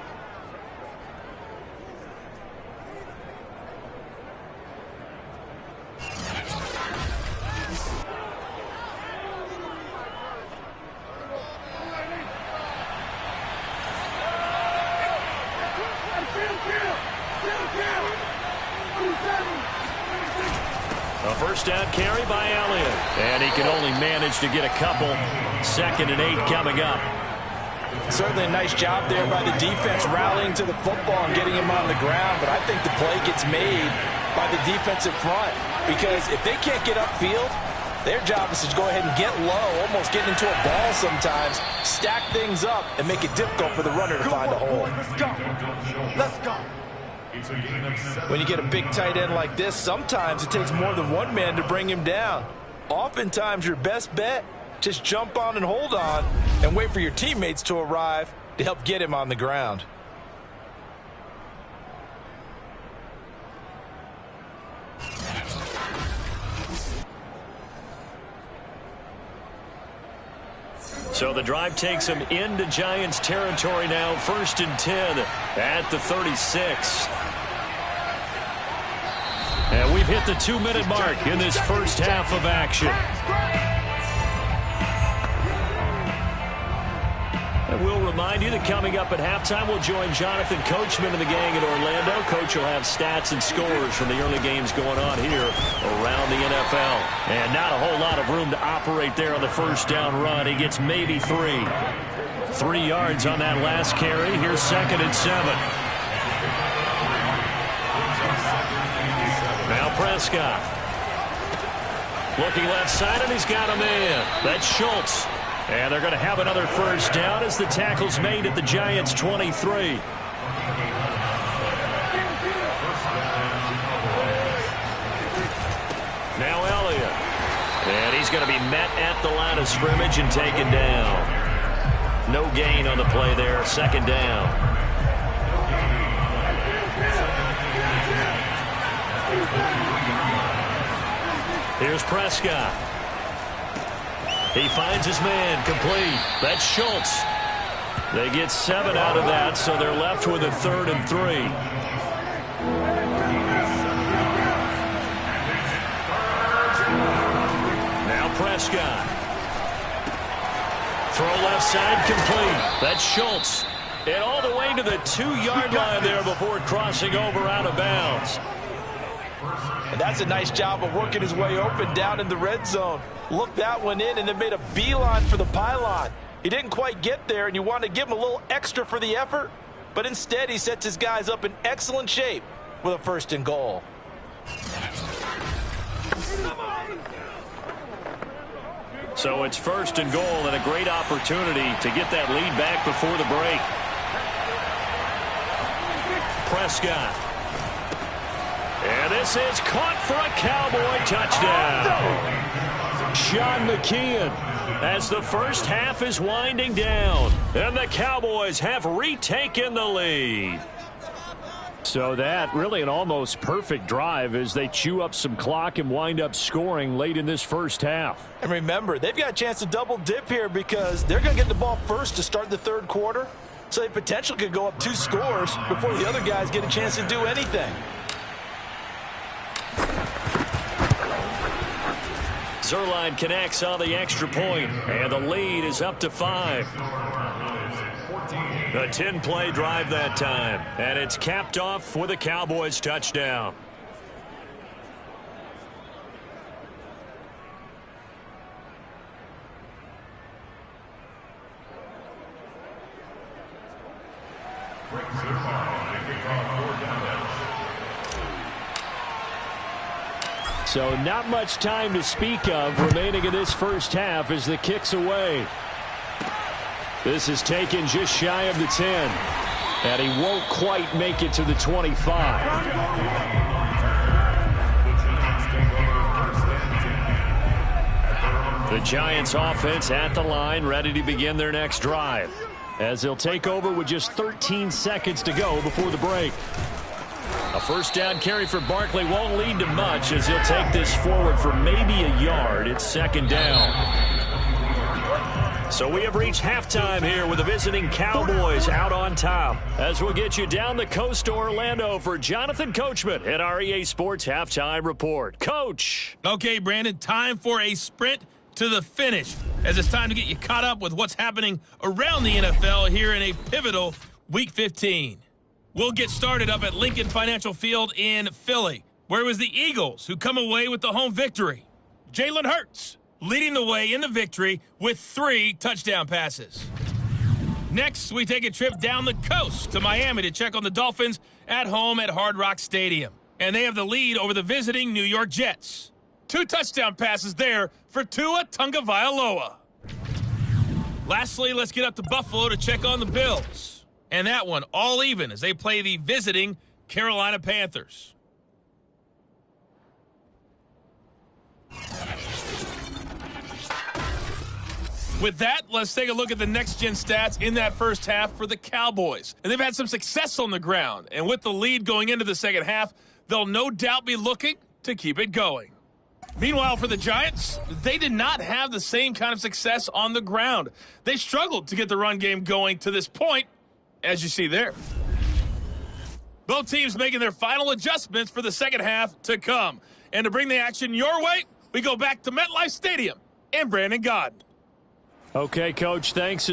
A first down carry by Elliott. And he can only manage to get a couple. 2nd and 8 coming up. Certainly a nice job there by the defense rallying to the football and getting him on the ground. But I think the play gets made by the defensive front. Because if they can't get upfield, their job is to go ahead and get low, almost get into a ball sometimes, stack things up, and make it difficult for the runner to find a hole. Let's go. When you get a big tight end like this, sometimes it takes more than one man to bring him down. Oftentimes, your best bet, just jump on and hold on and wait for your teammates to arrive to help get him on the ground. So the drive takes him into Giants territory now. 1st and 10 at the 36. And we've hit the 2-minute mark in this first half of action. And we'll remind you that coming up at halftime, we'll join Jonathan Coachman and the gang in Orlando. Coach will have stats and scores from the early games going on here around the NFL. And not a whole lot of room to operate there on the first down run. He gets maybe 3. 3 yards on that last carry. Here's 2nd and 7. Now Prescott. Looking left side, and he's got a man. That's Schultz. And they're going to have another first down as the tackle's made at the Giants' 23. Now Elliott. And he's going to be met at the line of scrimmage and taken down. No gain on the play there. 2nd down. Here's Prescott. He finds his man, complete. That's Schultz. They get 7 out of that, so they're left with a 3rd and 3. Now Prescott. Throw left side, complete. That's Schultz. And all the way to the 2-yard line there before crossing over out of bounds. And that's a nice job of working his way open down in the red zone. Looked that one in and then made a beeline for the pylon. He didn't quite get there, and you want to give him a little extra for the effort, but instead he sets his guys up in excellent shape with a 1st and goal. So it's 1st and goal and a great opportunity to get that lead back before the break. Prescott. And this is caught for a Cowboy touchdown. Sean McKeon, as the first half is winding down, and the Cowboys have retaken the lead. So that really an almost perfect drive as they chew up some clock and wind up scoring late in this first half. And remember, they've got a chance to double dip here because they're going to get the ball first to start the 3rd quarter. So they potentially could go up 2 scores before the other guys get a chance to do anything. Zerline connects on the extra point, and the lead is up to 5. A 10-play drive that time, and it's capped off with a Cowboys touchdown. So not much time to speak of remaining in this first half as the kick's away. This is taken just shy of the 10. And he won't quite make it to the 25. The Giants offense at the line, ready to begin their next drive, as they'll take over with just 13 seconds to go before the break. A first down carry for Barkley won't lead to much, as he'll take this forward for maybe a yard. It's second down. So we have reached halftime here with the visiting Cowboys out on top, as we'll get you down the coast to Orlando for Jonathan Coachman at our EA Sports Halftime Report. Coach. Okay, Brandon, time for a sprint to the finish, as it's time to get you caught up with what's happening around the NFL here in a pivotal Week 15. We'll get started up at Lincoln Financial Field in Philly, where it was the Eagles who come away with the home victory. Jalen Hurts leading the way in the victory with 3 touchdown passes. Next, we take a trip down the coast to Miami to check on the Dolphins at home at Hard Rock Stadium. And they have the lead over the visiting New York Jets. 2 touchdown passes there for Tua Tagovailoa. Lastly, let's get up to Buffalo to check on the Bills. And that one all even as they play the visiting Carolina Panthers. With that, let's take a look at the next-gen stats in that first half for the Cowboys. And they've had some success on the ground. And with the lead going into the second half, they'll no doubt be looking to keep it going. Meanwhile, for the Giants, they did not have the same kind of success on the ground. They struggled to get the run game going to this point, as you see there. Both teams making their final adjustments for the second half to come. And to bring the action your way, we go back to MetLife Stadium and Brandon Godden. Okay, Coach, thanks.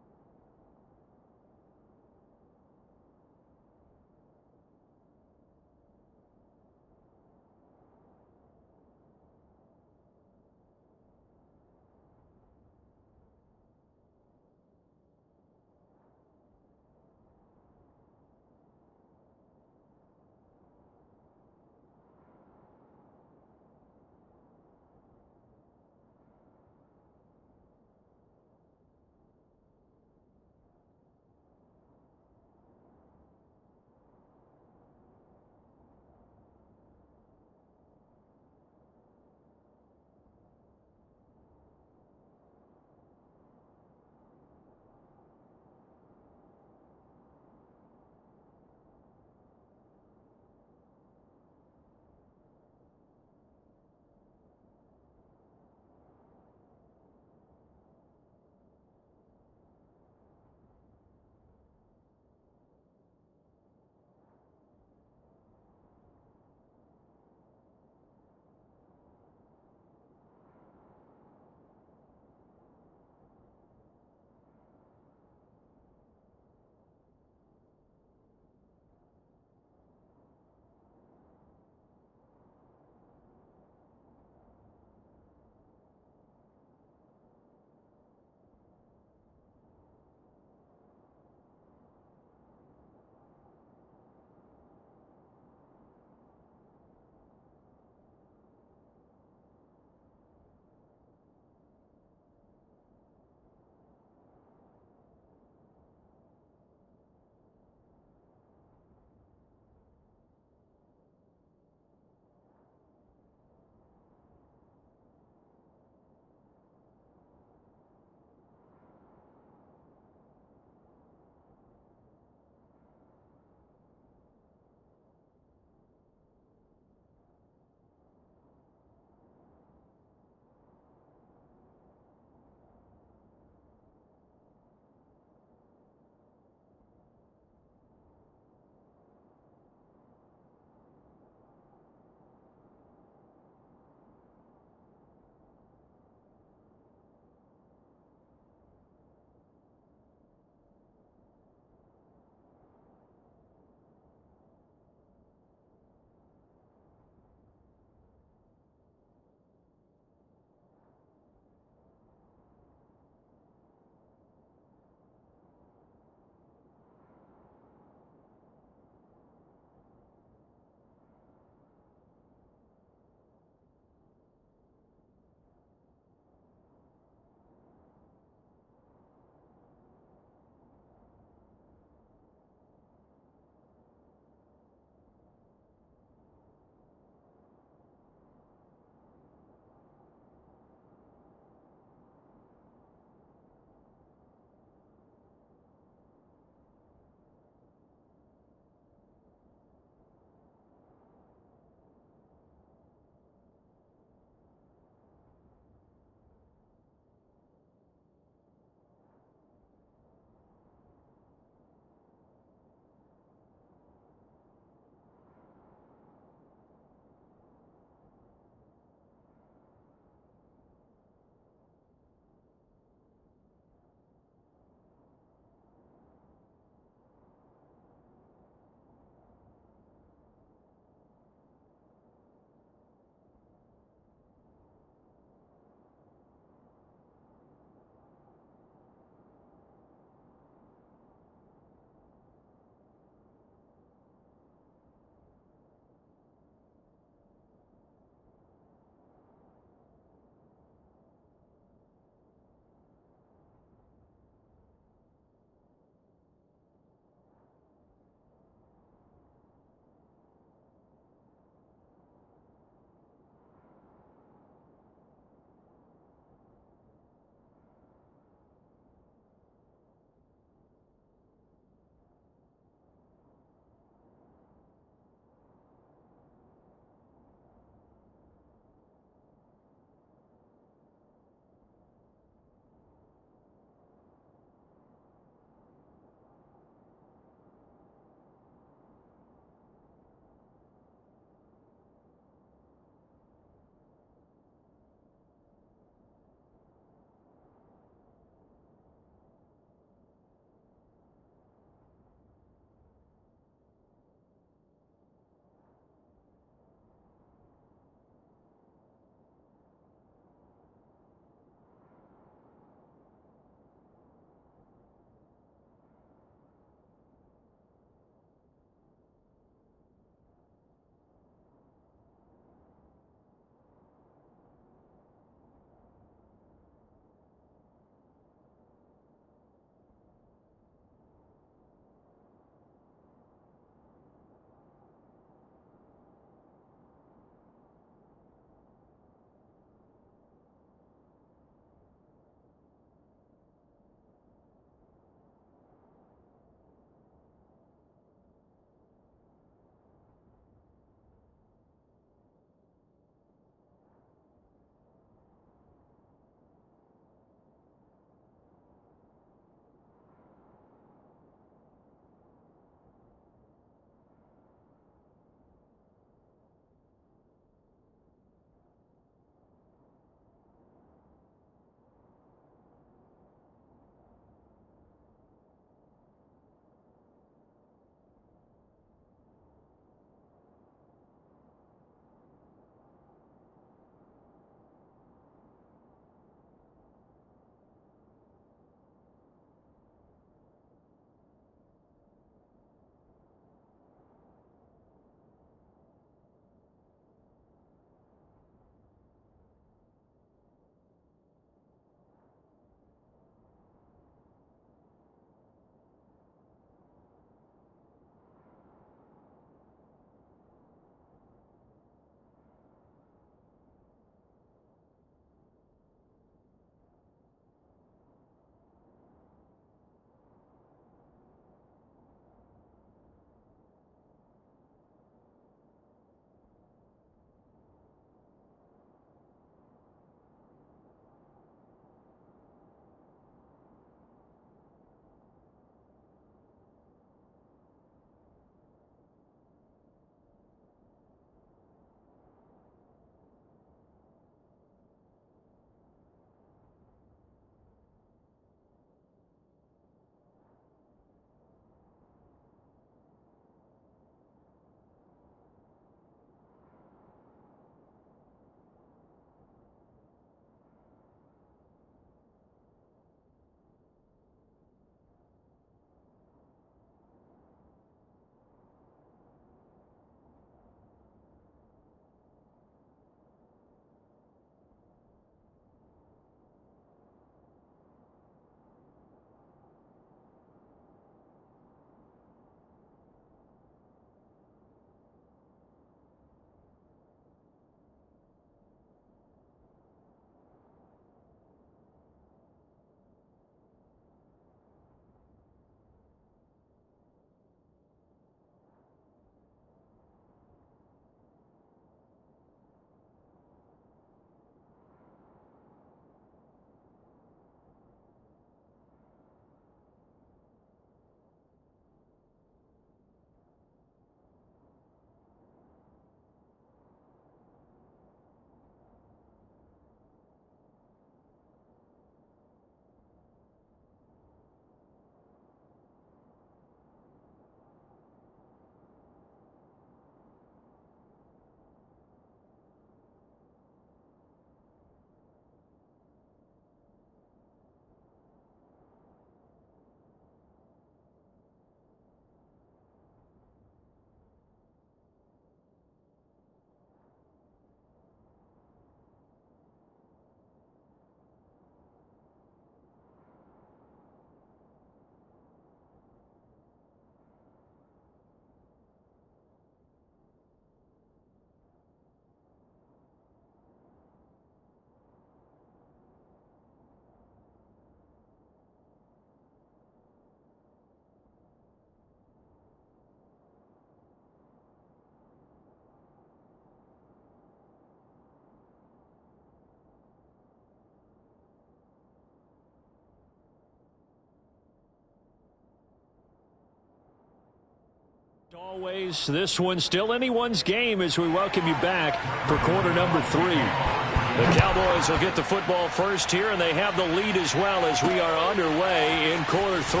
Always, this one still anyone's game as we welcome you back for quarter number 3. The Cowboys will get the football first here, and they have the lead as well as we are underway in quarter 3.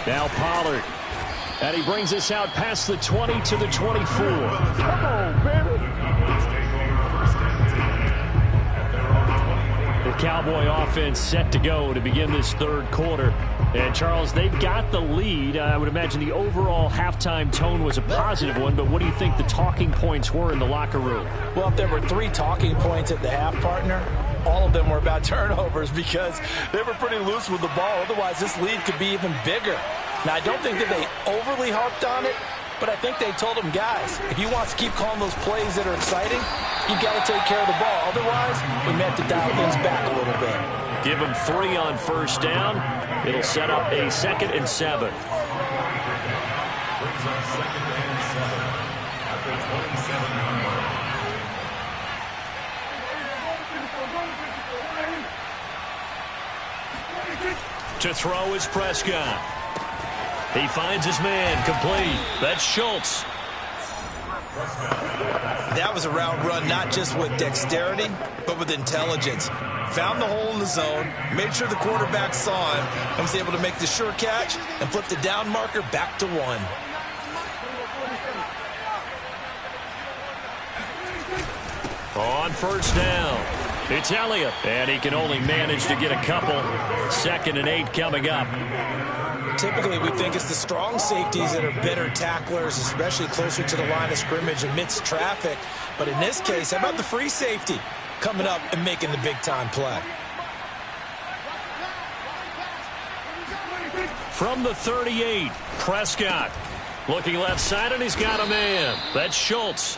Now Pollard. And he brings us out past the 20 to the 24. Come on, baby. The Cowboy offense set to go to begin this third quarter. And, Charles, they've got the lead. I would imagine the overall halftime tone was a positive one, but what do you think the talking points were in the locker room? Well, if there were 3 talking points at the half, partner, all of them were about turnovers because they were pretty loose with the ball. Otherwise, this lead could be even bigger. Now, I don't think that they overly harped on it, but I think they told them, guys, if you want to keep calling those plays that are exciting, you've got to take care of the ball. Otherwise, we may have to dial things back a little bit. Give them 3 on first down. It'll set up a 2nd and 7. Brings up 2nd and 7 at the 27-yard line. To throw is Prescott. He finds his man, complete. That's Schultz. That was a route run not just with dexterity, but with intelligence. Found the hole in the zone, made sure the quarterback saw him, and was able to make the sure catch and flip the down marker back to 1. On first down, it's Elliott, and he can only manage to get a couple. 2nd and 8 coming up. Typically, we think it's the strong safeties that are better tacklers, especially closer to the line of scrimmage amidst traffic. But in this case, how about the free safety coming up and making the big-time play? From the 38, Prescott. Looking left side, and he's got a man. That's Schultz.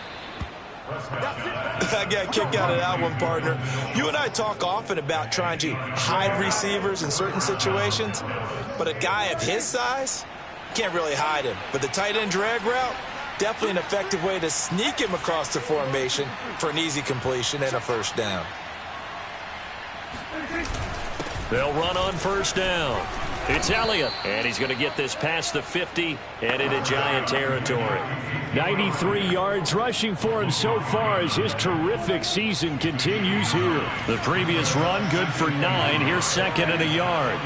I got a kick out of that one, partner. You and I talk often about trying to hide receivers in certain situations, but a guy of his size can't really hide him. But the tight end drag route, definitely an effective way to sneak him across the formation for an easy completion and a first down. They'll run on first down. It's Elliott, and he's going to get this past the 50 and into Giant territory. 93 yards rushing for him so far as his terrific season continues here. The previous run good for 9. Here's 2nd and a yard.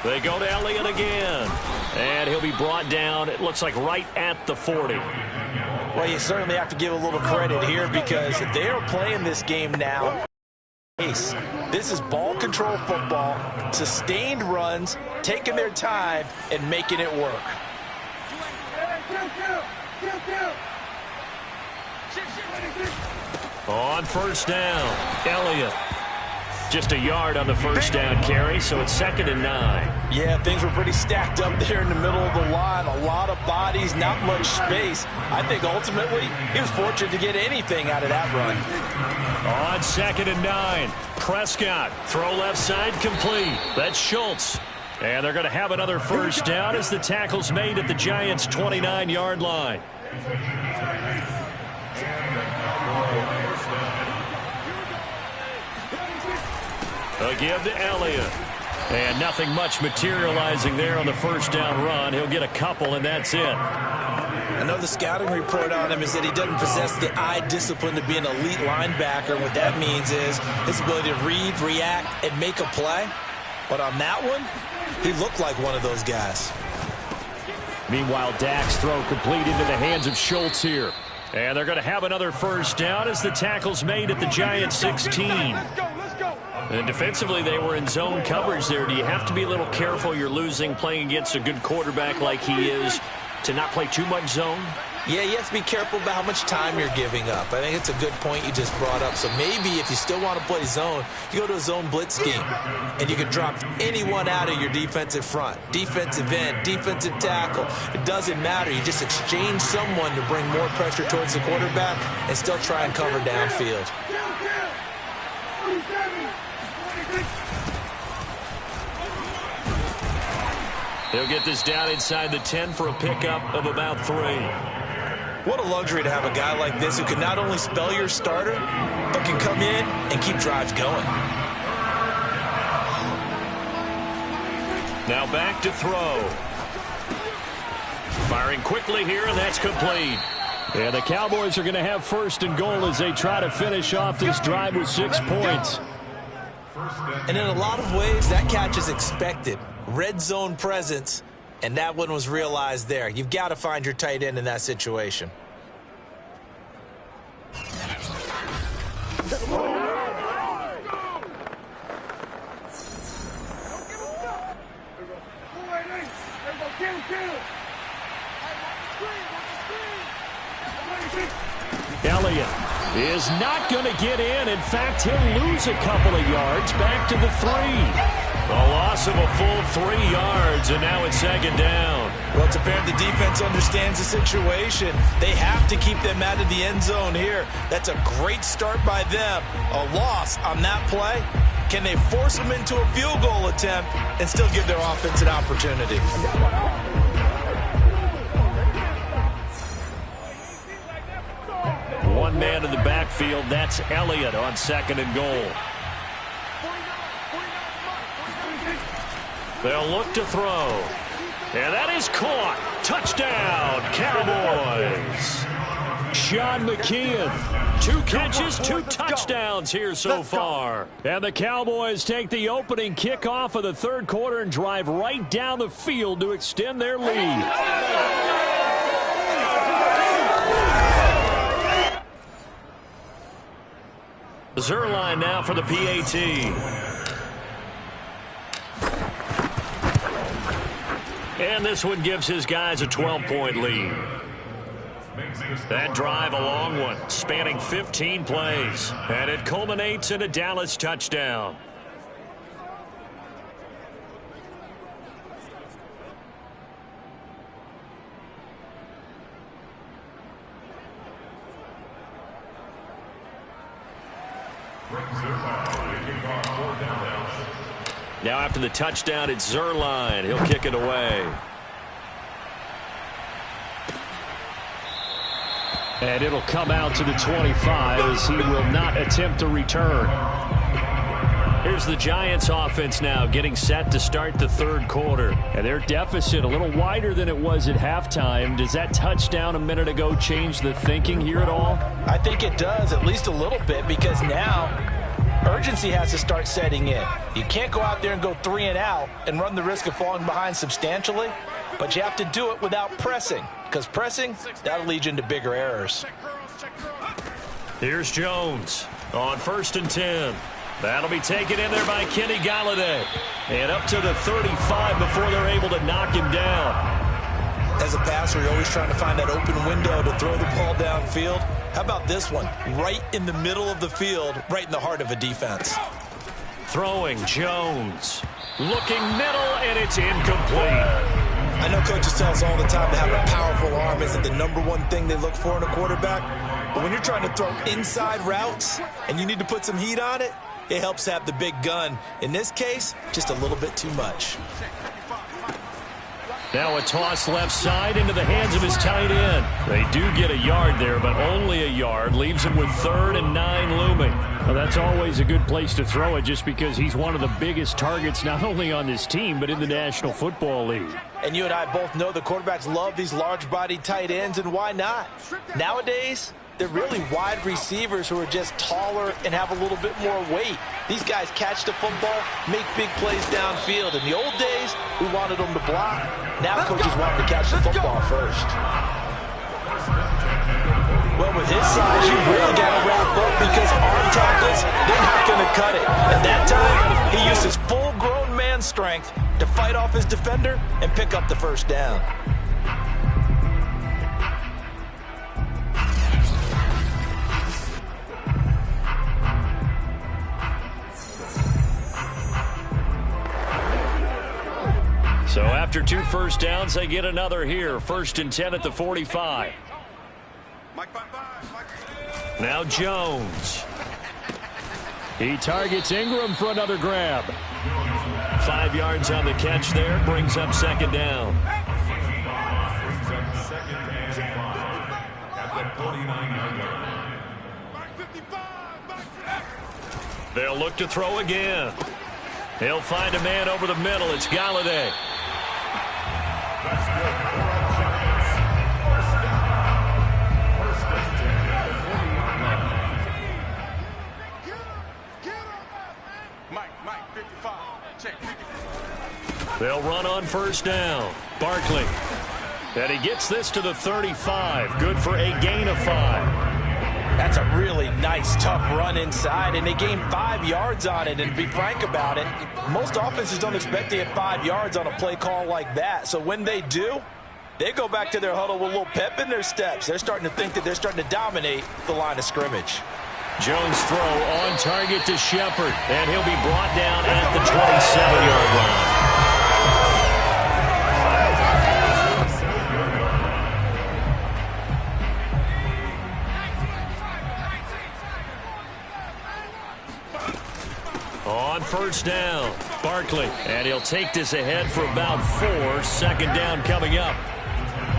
They go to Elliott again, and he'll be brought down, it looks like right at the 40. Well, you certainly have to give a little credit here because they are playing this game now. This is ball control football, sustained runs, taking their time and making it work. On first down, Elliott. Just a yard on the first down carry, so it's 2nd and 9. Yeah, things were pretty stacked up there in the middle of the line. A lot of bodies, not much space. I think ultimately he was fortunate to get anything out of that run. On 2nd and 9, Prescott. Throw left side complete. That's Schultz. And they're going to have another first down as the tackle's made at the Giants' 29-yard line. A give to Elliott. And nothing much materializing there on the first down run. He'll get a couple, and that's it. I know the scouting report on him is that he doesn't possess the eye discipline to be an elite linebacker. What that means is his ability to read, react, and make a play. But on that one, he looked like one of those guys. Meanwhile, Dak's throw complete into the hands of Schultz here. And they're going to have another first down as the tackle's made at the Giants' 16. And defensively, they were in zone coverage there. Do you have to be a little careful you're losing playing against a good quarterback like he is to not play too much zone? Yeah, you have to be careful about how much time you're giving up. I think it's a good point you just brought up. So maybe if you still want to play zone, you go to a zone blitz scheme, and you can drop anyone out of your defensive front, defensive end, defensive tackle. It doesn't matter. You just exchange someone to bring more pressure towards the quarterback and still try and cover downfield. They'll get this down inside the 10 for a pickup of about 3. What a luxury to have a guy like this who can not only spell your starter, but can come in and keep drives going. Now back to throw. Firing quickly here, and that's complete. And the Cowboys are going to have first and goal as they try to finish off this drive with 6 points. And in a lot of ways, that catch is expected. Red zone presence, and that one was realized there. You've got to find your tight end in that situation. Elliott is not going to get in. In fact, he'll lose a couple of yards back to the 3. A loss of a full 3 yards, and now it's second down. Well, it's apparent the defense understands the situation. They have to keep them out of the end zone here. That's a great start by them. A loss on that play. Can they force them into a field goal attempt and still give their offense an opportunity? One man in the backfield, that's Elliott on second and goal. They'll look to throw. And that is caught. Touchdown, Cowboys. Sean McKeon, 2 catches, 2 touchdowns here so far. And the Cowboys take the opening kickoff of the third quarter and drive right down the field to extend their lead. Zerline now for the PAT. And this one gives his guys a 12-point lead. That drive, a long one, spanning 15 plays. And it culminates in a Dallas touchdown. Now after the touchdown, it's Zerline. He'll kick it away. And it'll come out to the 25 as he will not attempt to return. Here's the Giants offense now getting set to start the third quarter. And their deficit a little wider than it was at halftime. Does that touchdown a minute ago change the thinking here at all? I think it does, at least a little bit, because now urgency has to start setting in. You can't go out there and go 3 and out and run the risk of falling behind substantially, but you have to do it without pressing, because pressing, that'll lead you into bigger errors. Here's Jones on 1st and 10. That'll be taken in there by Kenny Galladay. And up to the 35 before they're able to knock him down. As a passer, you're always trying to find that open window to throw the ball downfield. How about this one? Right in the middle of the field, right in the heart of a defense. Throwing Jones. Looking middle, and it's incomplete. I know coaches tell us all the time to have a powerful arm isn't the #1 thing they look for in a quarterback. But when you're trying to throw inside routes and you need to put some heat on it, it helps have the big gun. In this case, just a little bit too much. Now a toss left side into the hands of his tight end. They do get a yard there, but only a yard. Leaves him with 3rd and 9 looming. Well, that's always a good place to throw it just because he's one of the biggest targets not only on this team but in the National Football League. And you and I both know the quarterbacks love these large-bodied tight ends, and why not? Nowadays, they're really wide receivers who are just taller and have a little bit more weight. These guys catch the football, make big plays downfield. In the old days, we wanted them to block. Now coaches want them to catch the football first. Well, with his size, you really got to wrap up because arm tackles, they're not going to cut it. At that time, he used his full-grown man strength to fight off his defender and pick up the first down. So after 2 first downs, they get another here. 1st and 10 at the 45. Now Jones. He targets Ingram for another grab. 5 yards on the catch there. Brings up 2nd down. They'll look to throw again. He'll find a man over the middle. It's Galladay. Mike, 55. Check. They'll run on first down. Barkley. And he gets this to the 35. Good for a gain of 5. That's a really nice, tough run inside, and they gained 5 yards on it. And to be frank about it, most offenses don't expect to get 5 yards on a play call like that. So when they do, they go back to their huddle with a little pep in their steps. They're starting to think that they're starting to dominate the line of scrimmage. Jones throw on target to Shepard, and he'll be brought down at the 27-yard line. On first down, Barkley, and he'll take this ahead for about 4. Second down coming up.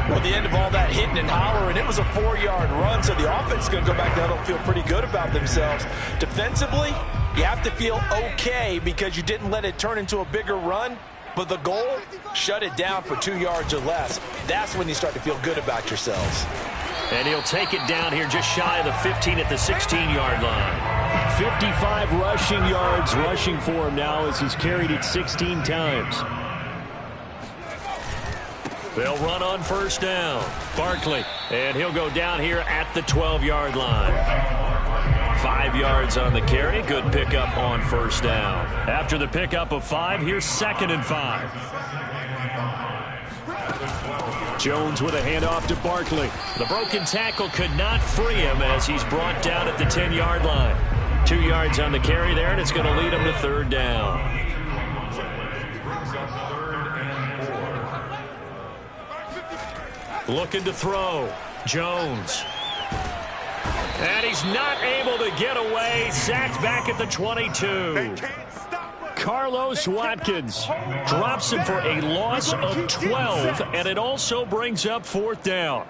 Well, at the end of all that hitting and hollering, it was a 4-yard run, so the offense is going to go back down and feel pretty good about themselves. Defensively, you have to feel okay because you didn't let it turn into a bigger run, but the goal, shut it down for 2 yards or less. That's when you start to feel good about yourselves. And he'll take it down here just shy of the 15 at the 16-yard line. 55 rushing yards rushing for him now as he's carried it 16 times. They'll run on first down. Barkley, and he'll go down here at the 12-yard line. 5 yards on the carry. Good pickup on first down. After the pickup of 5, here's 2nd and 5. Jones with a handoff to Barkley. The broken tackle could not free him as he's brought down at the 10-yard line. 2 yards on the carry there, and it's going to lead him to 3rd down. Looking to throw. Jones. And he's not able to get away. Sacked back at the 22. Carlos Watkins drops him for a loss of 12, and it also brings up 4th down.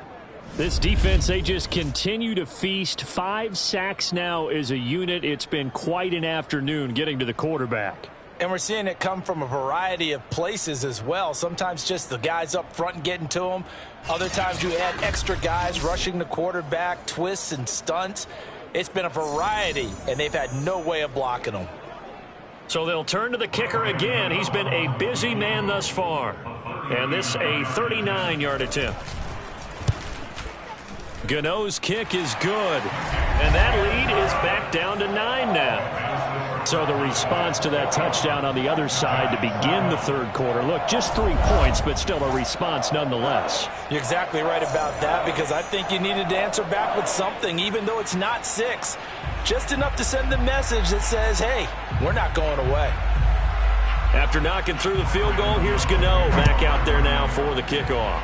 This defense, they just continue to feast. 5 sacks now as a unit. It's been quite an afternoon getting to the quarterback. And we're seeing it come from a variety of places as well. Sometimes just the guys up front and getting to them. Other times you add extra guys rushing the quarterback, twists and stunts. It's been a variety, and they've had no way of blocking them. So they'll turn to the kicker again. He's been a busy man thus far. And this a 39-yard attempt. Gano's kick is good. And that lead is back down to 9 now. So the response to that touchdown on the other side to begin the 3rd quarter. Look, just 3 points, but still a response nonetheless. You're exactly right about that, because I think you needed to answer back with something, even though it's not 6. Just enough to send the message that says, hey, we're not going away. After knocking through the field goal, here's Gano back out there now for the kickoff.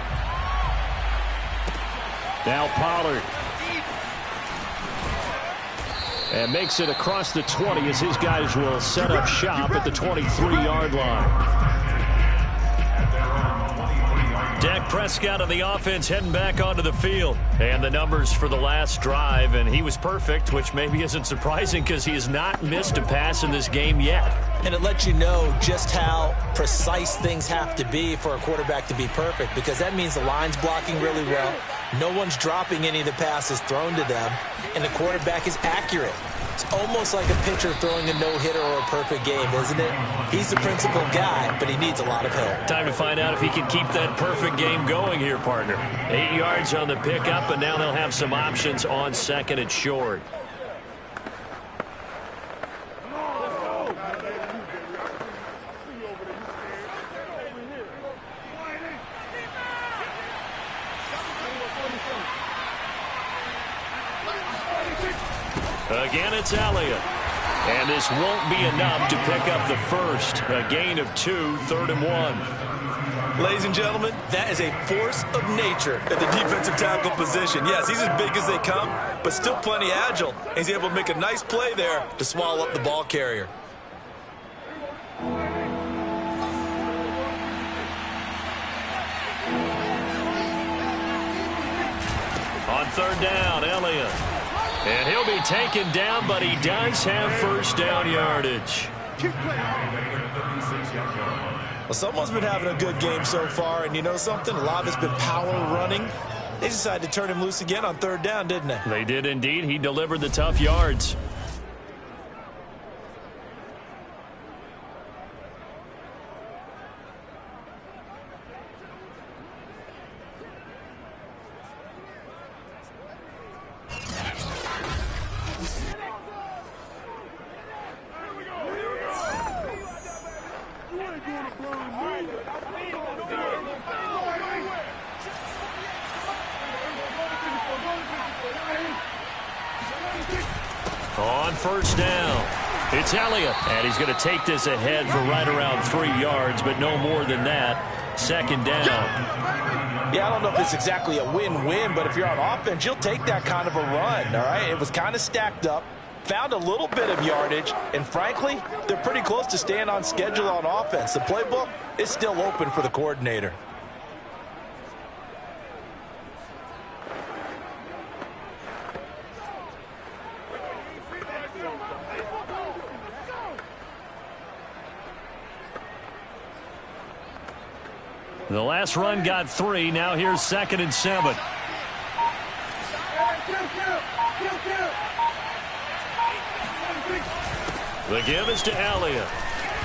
Now Pollard. And makes it across the 20 as his guys will set up shop at the 23-yard line. Dak Prescott of the offense heading back onto the field. And the numbers for the last drive, and he was perfect, which maybe isn't surprising because he has not missed a pass in this game yet. And it lets you know just how precise things have to be for a quarterback to be perfect, because that means the line's blocking really well. No one's dropping any of the passes thrown to them, and the quarterback is accurate. It's almost like a pitcher throwing a no-hitter or a perfect game, isn't it? He's the principal guy, but he needs a lot of help. Time to find out if he can keep that perfect game going here, partner. 8 yards on the pickup, and now they'll have some options on 2nd and short. Again, it's Elliott. And this won't be enough to pick up the first. A gain of 2, 3rd and 1. Ladies and gentlemen, that is a force of nature at the defensive tackle position. Yes, he's as big as they come, but still plenty agile. He's able to make a nice play there to swallow up the ball carrier. On 3rd down, Elliott. And he'll be taken down, but he does have first down yardage. Well, someone's been having a good game so far, and you know something? A lot of it's been power running. They decided to turn him loose again on third down, didn't they? They did indeed. He delivered the tough yards. On first down, it's Elliott, and he's going to take this ahead for right around 3 yards, but no more than that. Second down. Yeah, I don't know if it's exactly a win-win, but if you're on offense, you'll take that kind of a run, all right? It was kind of stacked up, found a little bit of yardage, and frankly, they're pretty close to staying on schedule on offense. The playbook is still open for the coordinator. The last run got 3. Now here's 2nd and 7. The give is to Elliott.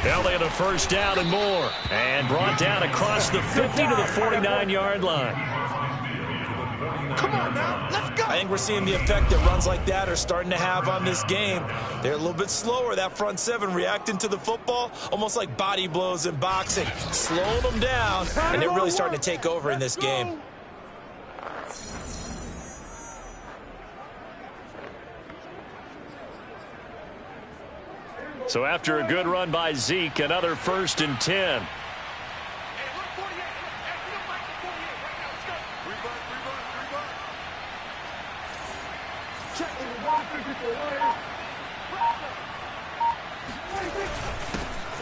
Elliott a first down and more. And brought down across the 50 to the 49-yard line. Come on now, let's go. I think we're seeing the effect that runs like that are starting to have on this game. They're a little bit slower, that front seven reacting to the football, almost like body blows in boxing, slowing them down, and they're really starting to take over in this game. So after a good run by Zeke, another 1st and 10.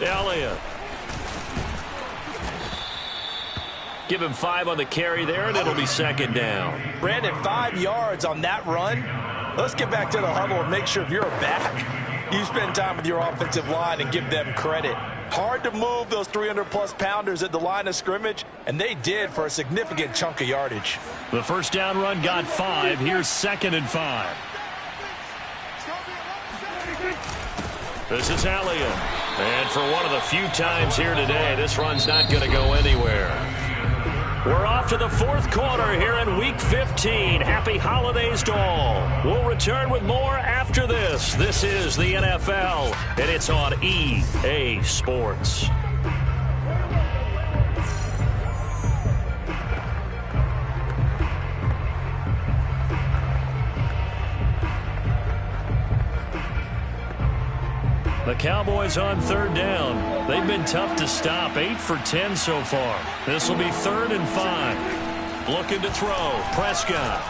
Elliott. Give him 5 on the carry there, and it'll be 2nd down. Brandon, 5 yards on that run. Let's get back to the huddle and make sure if you're a back, you spend time with your offensive line and give them credit. Hard to move those 300-plus pounders at the line of scrimmage, and they did for a significant chunk of yardage. The first down run got 5. Here's 2nd and 5. This is Elliott. And for one of the few times here today, this run's not going to go anywhere. We're off to the 4th quarter here in Week 15. Happy holidays to all. We'll return with more after this. This is the NFL, and it's on EA Sports. The Cowboys on 3rd down. They've been tough to stop. 8 for 10 so far. This will be 3rd and 5. Looking to throw. Prescott.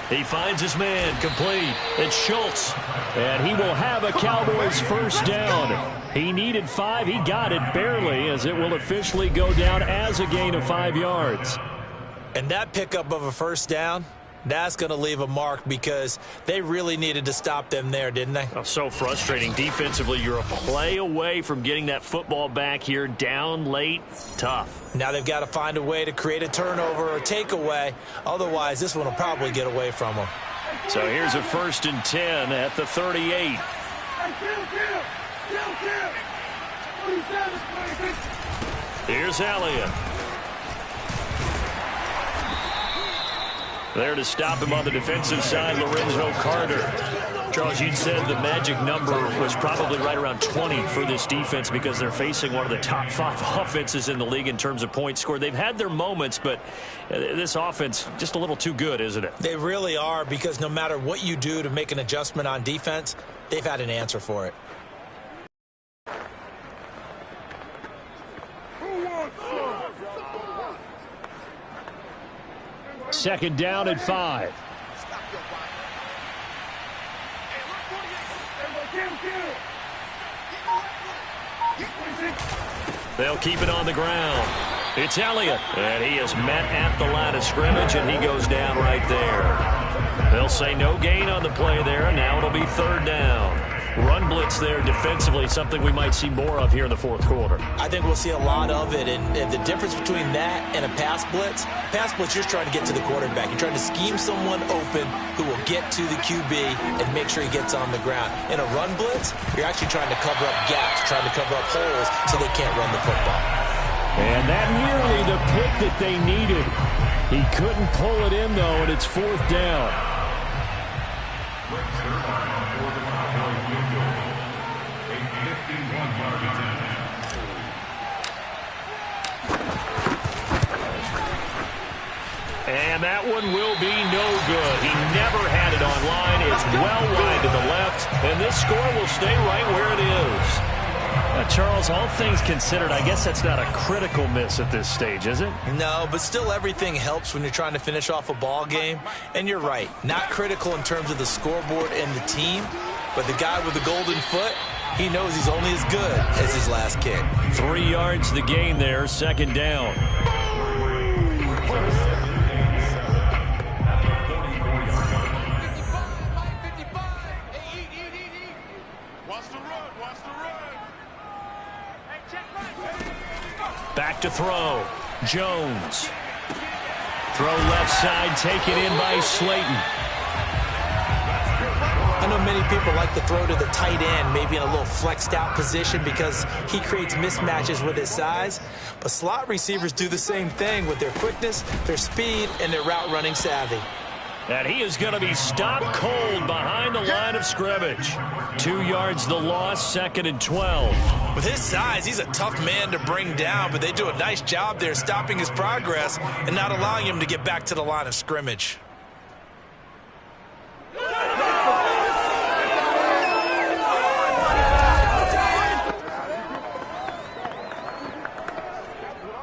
He finds his man complete. It's Schultz. And he will have a Cowboys first down. He needed 5. He got it barely, as it will officially go down as a gain of 5 yards. And that pickup of a first down, that's going to leave a mark because they really needed to stop them there, didn't they? Oh, so frustrating. Defensively, you're a play away from getting that football back here. Down late, tough. Now they've got to find a way to create a turnover or takeaway. Otherwise, this one will probably get away from them. So here's a 1st and 10 at the 38. Here's Elliott. There to stop him on the defensive side, Lorenzo Carter. Charles, you'd said the magic number was probably right around 20 for this defense because they're facing one of the top 5 offenses in the league in terms of points scored. They've had their moments, but this offense just a little too good, isn't it? They really are, because no matter what you do to make an adjustment on defense, they've had an answer for it. Second down at 5. They'll keep it on the ground. It's Elliott, and he is met at the line of scrimmage, and he goes down right there. They'll say no gain on the play there, and now it'll be 3rd down. Run blitz there defensively, something we might see more of here in the fourth quarter. I think we'll see a lot of it, and the difference between that and a pass blitz, you're trying to get to the quarterback. You're trying to scheme someone open who will get to the QB and make sure he gets on the ground. In a run blitz, you're actually trying to cover up gaps, trying to cover up holes so they can't run the football. And that nearly the pick that they needed. He couldn't pull it in, though, and it's fourth down. And that one will be no good. He never had it on line. It's well wide to the left, and this score will stay right where it is. Charles, all things considered, I guess that's not a critical miss at this stage, is it? No, but still everything helps when you're trying to finish off a ball game. And you're right, not critical in terms of the scoreboard and the team, but the guy with the golden foot, he knows he's only as good as his last kick. 3 yards the gain there, second down. Back to throw. Jones. Throw left side, taken in by Slayton. I know many people like to throw to the tight end, maybe in a little flexed out position because he creates mismatches with his size. But slot receivers do the same thing with their quickness, their speed, and their route running savvy. And he is going to be stopped cold behind the line of scrimmage. 2 yards the loss, second and 12. With his size, he's a tough man to bring down, but they do a nice job there stopping his progress and not allowing him to get back to the line of scrimmage.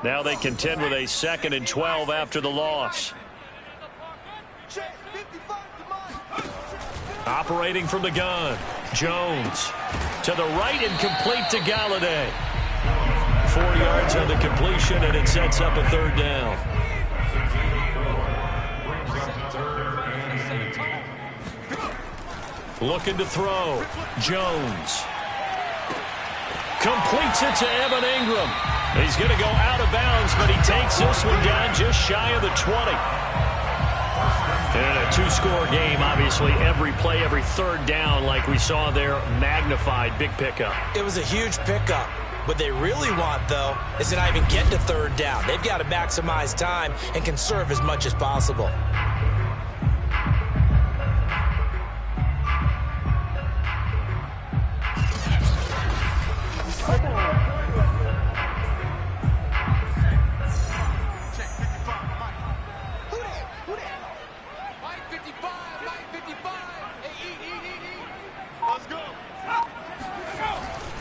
Now they contend with a second and 12 after the loss. Operating from the gun. Jones to the right and complete to Galladay. 4 yards on the completion, and it sets up a third down. Looking to throw. Jones completes it to Evan Ingram. He's going to go out of bounds, but he takes this one down just shy of the 20. And a two-score game, obviously, every play, every third down, like we saw there, magnified, big pickup. It was a huge pickup. What they really want, though, is to not even get to third down. They've got to maximize time and conserve as much as possible.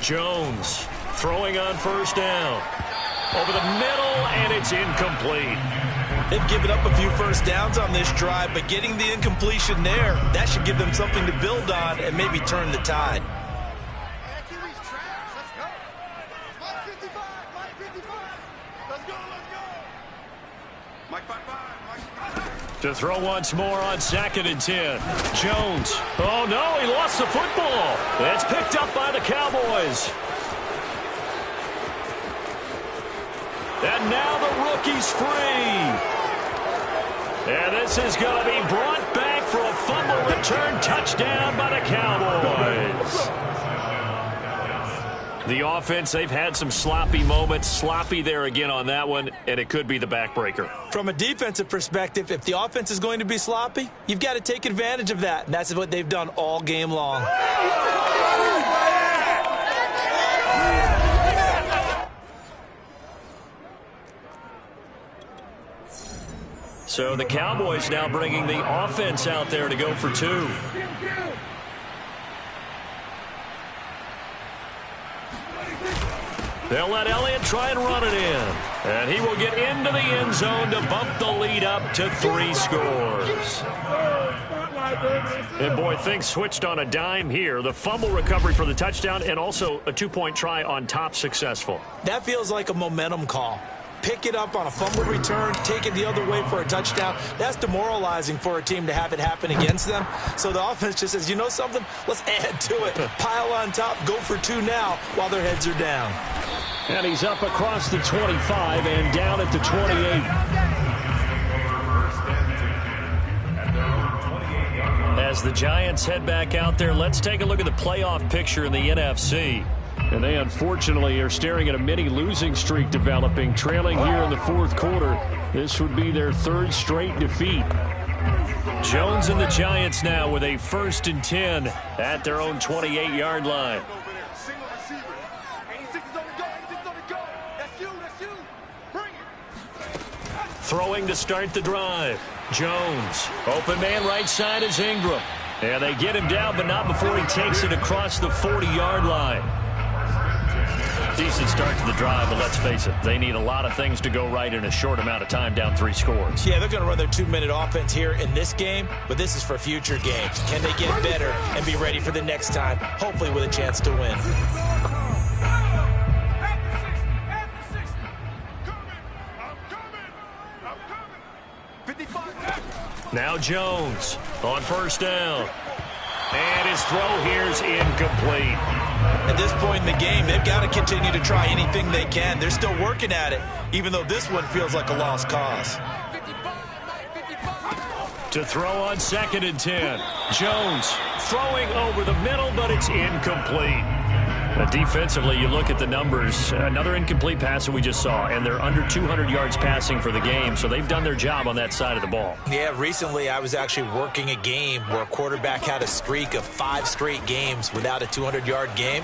Jones throwing on first down. Over the middle, and it's incomplete. They've given up a few first downs on this drive, but getting the incompletion there, that should give them something to build on and maybe turn the tide. To throw once more on second and 10. Jones. Oh, no, he lost the football. It's picked up by the Cowboys. And now the rookie's free. And this is going to be brought back for a fumble return touchdown by the Cowboys. The offense, they've had some sloppy moments. Sloppy there again on that one, and it could be the backbreaker. From a defensive perspective, if the offense is going to be sloppy, you've got to take advantage of that, and that's what they've done all game long. So the Cowboys now bringing the offense out there to go for two. They'll let Elliott try and run it in. And he will get into the end zone to bump the lead up to 3 scores. And boy, things switched on a dime here. The fumble recovery for the touchdown and also a 2-point try on top successful. That feels like a momentum call. pick it up on a fumble return, take it the other way for a touchdown. That's demoralizing for a team to have it happen against them. So the offense just says, you know something? Let's add to it. Pile on top, go for 2 now while their heads are down. And he's up across the 25 and down at the 28. As the Giants head back out there, let's take a look at the playoff picture in the NFC. And they unfortunately are staring at a mini losing streak developing, trailing here in the 4th quarter. This would be their 3rd straight defeat. Jones and the Giants now with a 1st and 10 at their own 28-yard line. Throwing to start the drive. Jones. Open man right side is Ingram. And they get him down, but not before he takes it across the 40-yard line. Decent start to the drive, but let's face it, they need a lot of things to go right in a short amount of time, down 3 scores. Yeah, they're going to run their 2-minute offense here in this game, but this is for future games. Can they get better and be ready for the next time, hopefully with a chance to win? Now Jones on 1st down. And his throw here is incomplete. At this point in the game, they've got to continue to try anything they can. They're still working at it, even though this one feels like a lost cause. To throw on 2nd and 10. Jones throwing over the middle, but it's incomplete. Defensively, you look at the numbers. Another incomplete pass that we just saw, and they're under 200 yards passing for the game, so they've done their job on that side of the ball. Yeah, recently I was actually working a game where a quarterback had a streak of 5 straight games without a 200-yard game,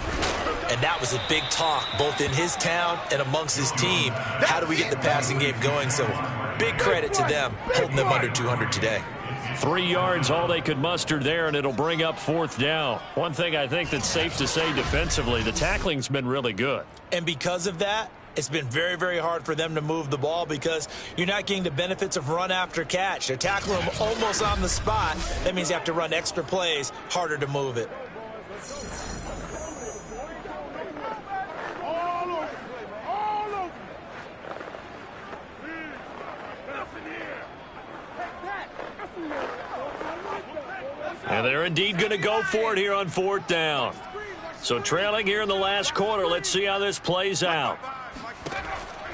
and that was a big talk both in his town and amongst his team. How do we get the passing game going? So big credit to them holding them under 200 today. 3 yards, all they could muster there, and it'll bring up 4th down. One thing I think that's safe to say defensively, the tackling's been really good. And because of that, it's been very, very hard for them to move the ball because you're not getting the benefits of run after catch. They're tackling them almost on the spot. That means you have to run extra plays, harder to move it. And they're indeed going to go for it here on 4th down. So trailing here in the last quarter, let's see how this plays out.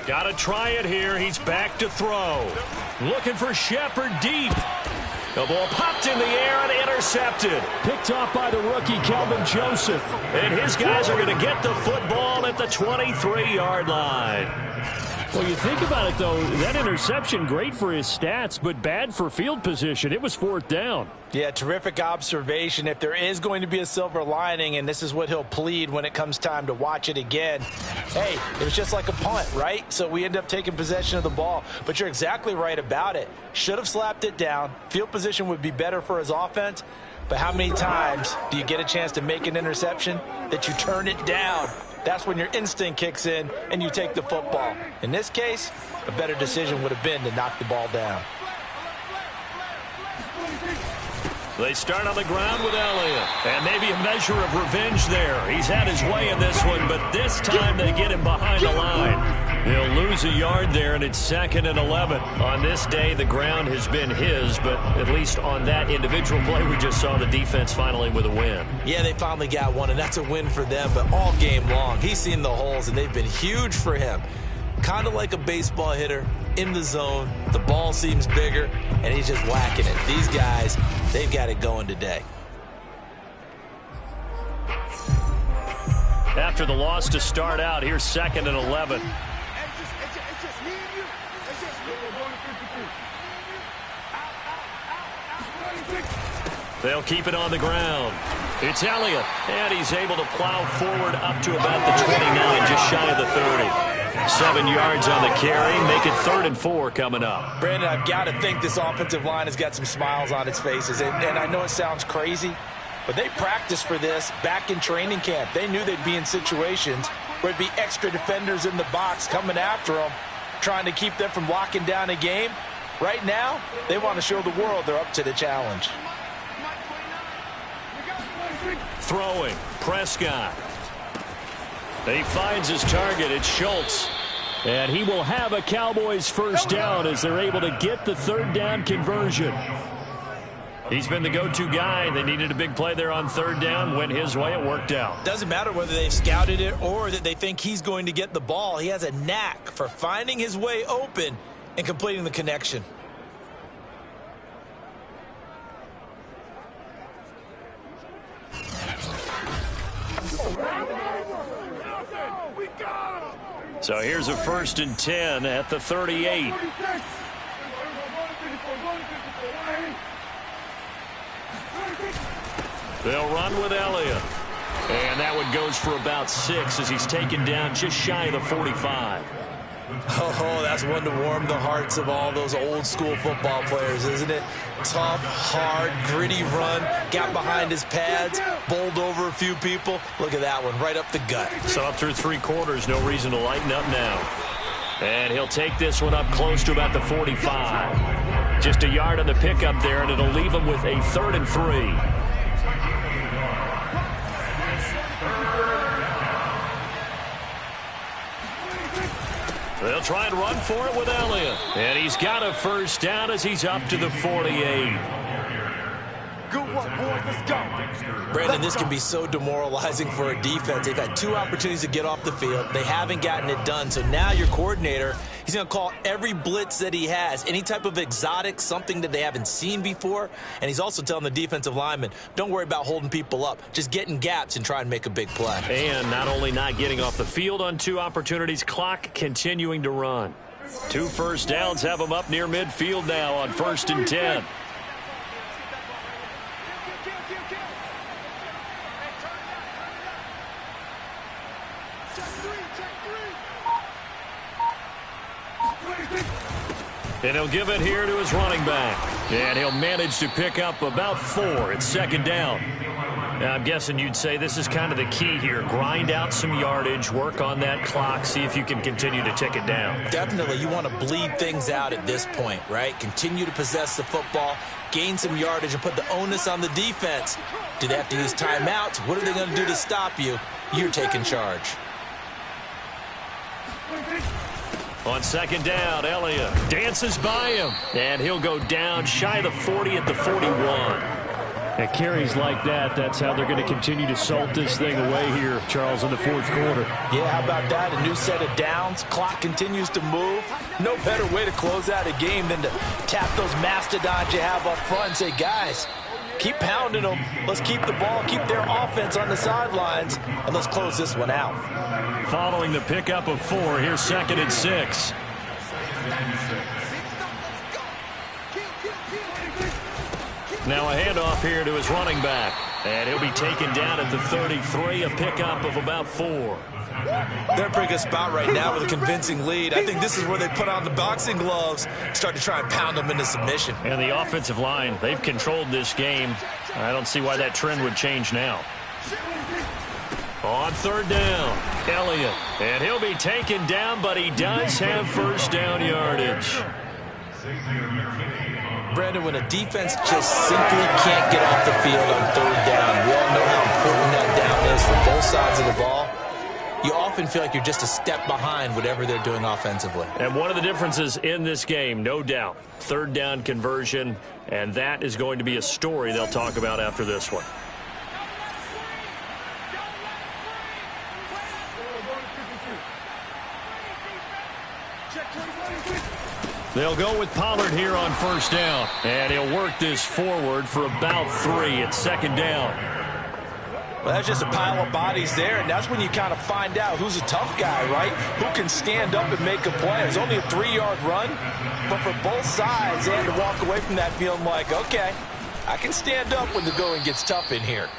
Got to try it here. He's back to throw. Looking for Shepard deep. The ball popped in the air and intercepted. Picked off by the rookie, Kelvin Joseph. And his guys are going to get the football at the 23-yard line. Well, you think about it, though, that interception, great for his stats, but bad for field position. It was 4th down. Yeah, terrific observation. If there is going to be a silver lining, and this is what he'll plead when it comes time to watch it again, hey, it was just like a punt, right? So we end up taking possession of the ball. But you're exactly right about it. Should have slapped it down. Field position would be better for his offense. But how many times do you get a chance to make an interception that you turn it down? That's when your instinct kicks in and you take the football. In this case, a better decision would have been to knock the ball down. They start on the ground with Elliott. And maybe a measure of revenge there. He's had his way in this one, but this time they get him behind the line. He'll lose a yard there, and it's 2nd and 11. On this day, the ground has been his, but at least on that individual play, we just saw the defense finally with a win. Yeah, they finally got one, and that's a win for them, but all game long, he's seen the holes, and they've been huge for him. Kind of like a baseball hitter in the zone. The ball seems bigger, and he's just whacking it. These guys, they've got it going today. After the loss to start out, here's 2nd and 11. They'll keep it on the ground. It's Elliott, and he's able to plow forward up to about the 29, just shy of the 30. 7 yards on the carry, make it 3rd and 4 coming up. Brandon, I've got to think this offensive line has got some smiles on its faces, and I know it sounds crazy, but they practiced for this back in training camp. They knew they'd be in situations where it'd be extra defenders in the box coming after them, trying to keep them from locking down a game. Right now, they want to show the world they're up to the challenge. Throwing, Prescott. He finds his target. It's Schultz. And he will have a Cowboys first down as they're able to get the third down conversion. He's been the go-to guy. They needed a big play there on third down. Went his way. It worked out. Doesn't matter whether they've scouted it or that they think he's going to get the ball. He has a knack for finding his way open and completing the connection. So here's a 1st and 10 at the 38. They'll run with Elliott. And that one goes for about 6 as he's taken down just shy of the 45. Oh, that's one to warm the hearts of all those old school football players, isn't it? Tough, hard, gritty run, got behind his pads, bowled over a few people. Look at that one, right up the gut. So up through 3 quarters, no reason to lighten up now. And he'll take this one up close to about the 45. Just a yard on the pickup there, and it'll leave him with a 3rd and 3. They'll try and run for it with Elliott. And he's got a first down as he's up to the 48. Good work, boys. Let's go. Brandon, this can be so demoralizing for a defense. They've had 2 opportunities to get off the field. They haven't gotten it done. So now your coordinator, he's going to call every blitz that he has, any type of exotic, something that they haven't seen before. And he's also telling the defensive lineman, don't worry about holding people up. Just get in gaps and try and make a big play. And not only not getting off the field on 2 opportunities, clock continuing to run. 2 first downs have him up near midfield now on 1st and 10. And he'll give it here to his running back. And he'll manage to pick up about 4. It's 2nd down. Now, I'm guessing you'd say this is kind of the key here. Grind out some yardage, work on that clock, see if you can continue to tick it down. Definitely. You want to bleed things out at this point, right? Continue to possess the football, gain some yardage, and put the onus on the defense. Do they have to use timeouts? What are they going to do to stop you? You're taking charge. On 2nd down, Elliott dances by him, and he'll go down shy of the 40 at the 41. And carries like that, that's how they're going to continue to salt this thing away here, Charles, in the 4th quarter. Yeah, how about that? A new set of downs. Clock continues to move. No better way to close out a game than to tap those mastodons you have up front and say, guys, keep pounding them. Let's keep the ball, keep their offense on the sidelines, and let's close this one out. Following the pickup of 4, here's 2nd and 6. Now a handoff here to his running back. And he'll be taken down at the 33, a pickup of about 4. They're in a pretty good spot right now with a convincing lead. I think this is where they put on the boxing gloves, start to try and pound them into submission. And the offensive line, they've controlled this game. I don't see why that trend would change now. On 3rd down, Elliott. And he'll be taken down, but he does have first down yardage. Brandon, when a defense just simply can't get off the field on 3rd down, we all know how important that down is for both sides of the ball. You often feel like you're just a step behind whatever they're doing offensively. And one of the differences in this game, no doubt, 3rd down conversion, and that is going to be a story they'll talk about after this one. They'll go with Pollard here on 1st down. And he'll work this forward for about 3. It's 2nd down. Well, that's just a pile of bodies there, and that's when you kind of find out who's a tough guy, right? Who can stand up and make a play. It's only a 3-yard run, but for both sides, they had to walk away from that feeling like, okay, I can stand up when the going gets tough in here.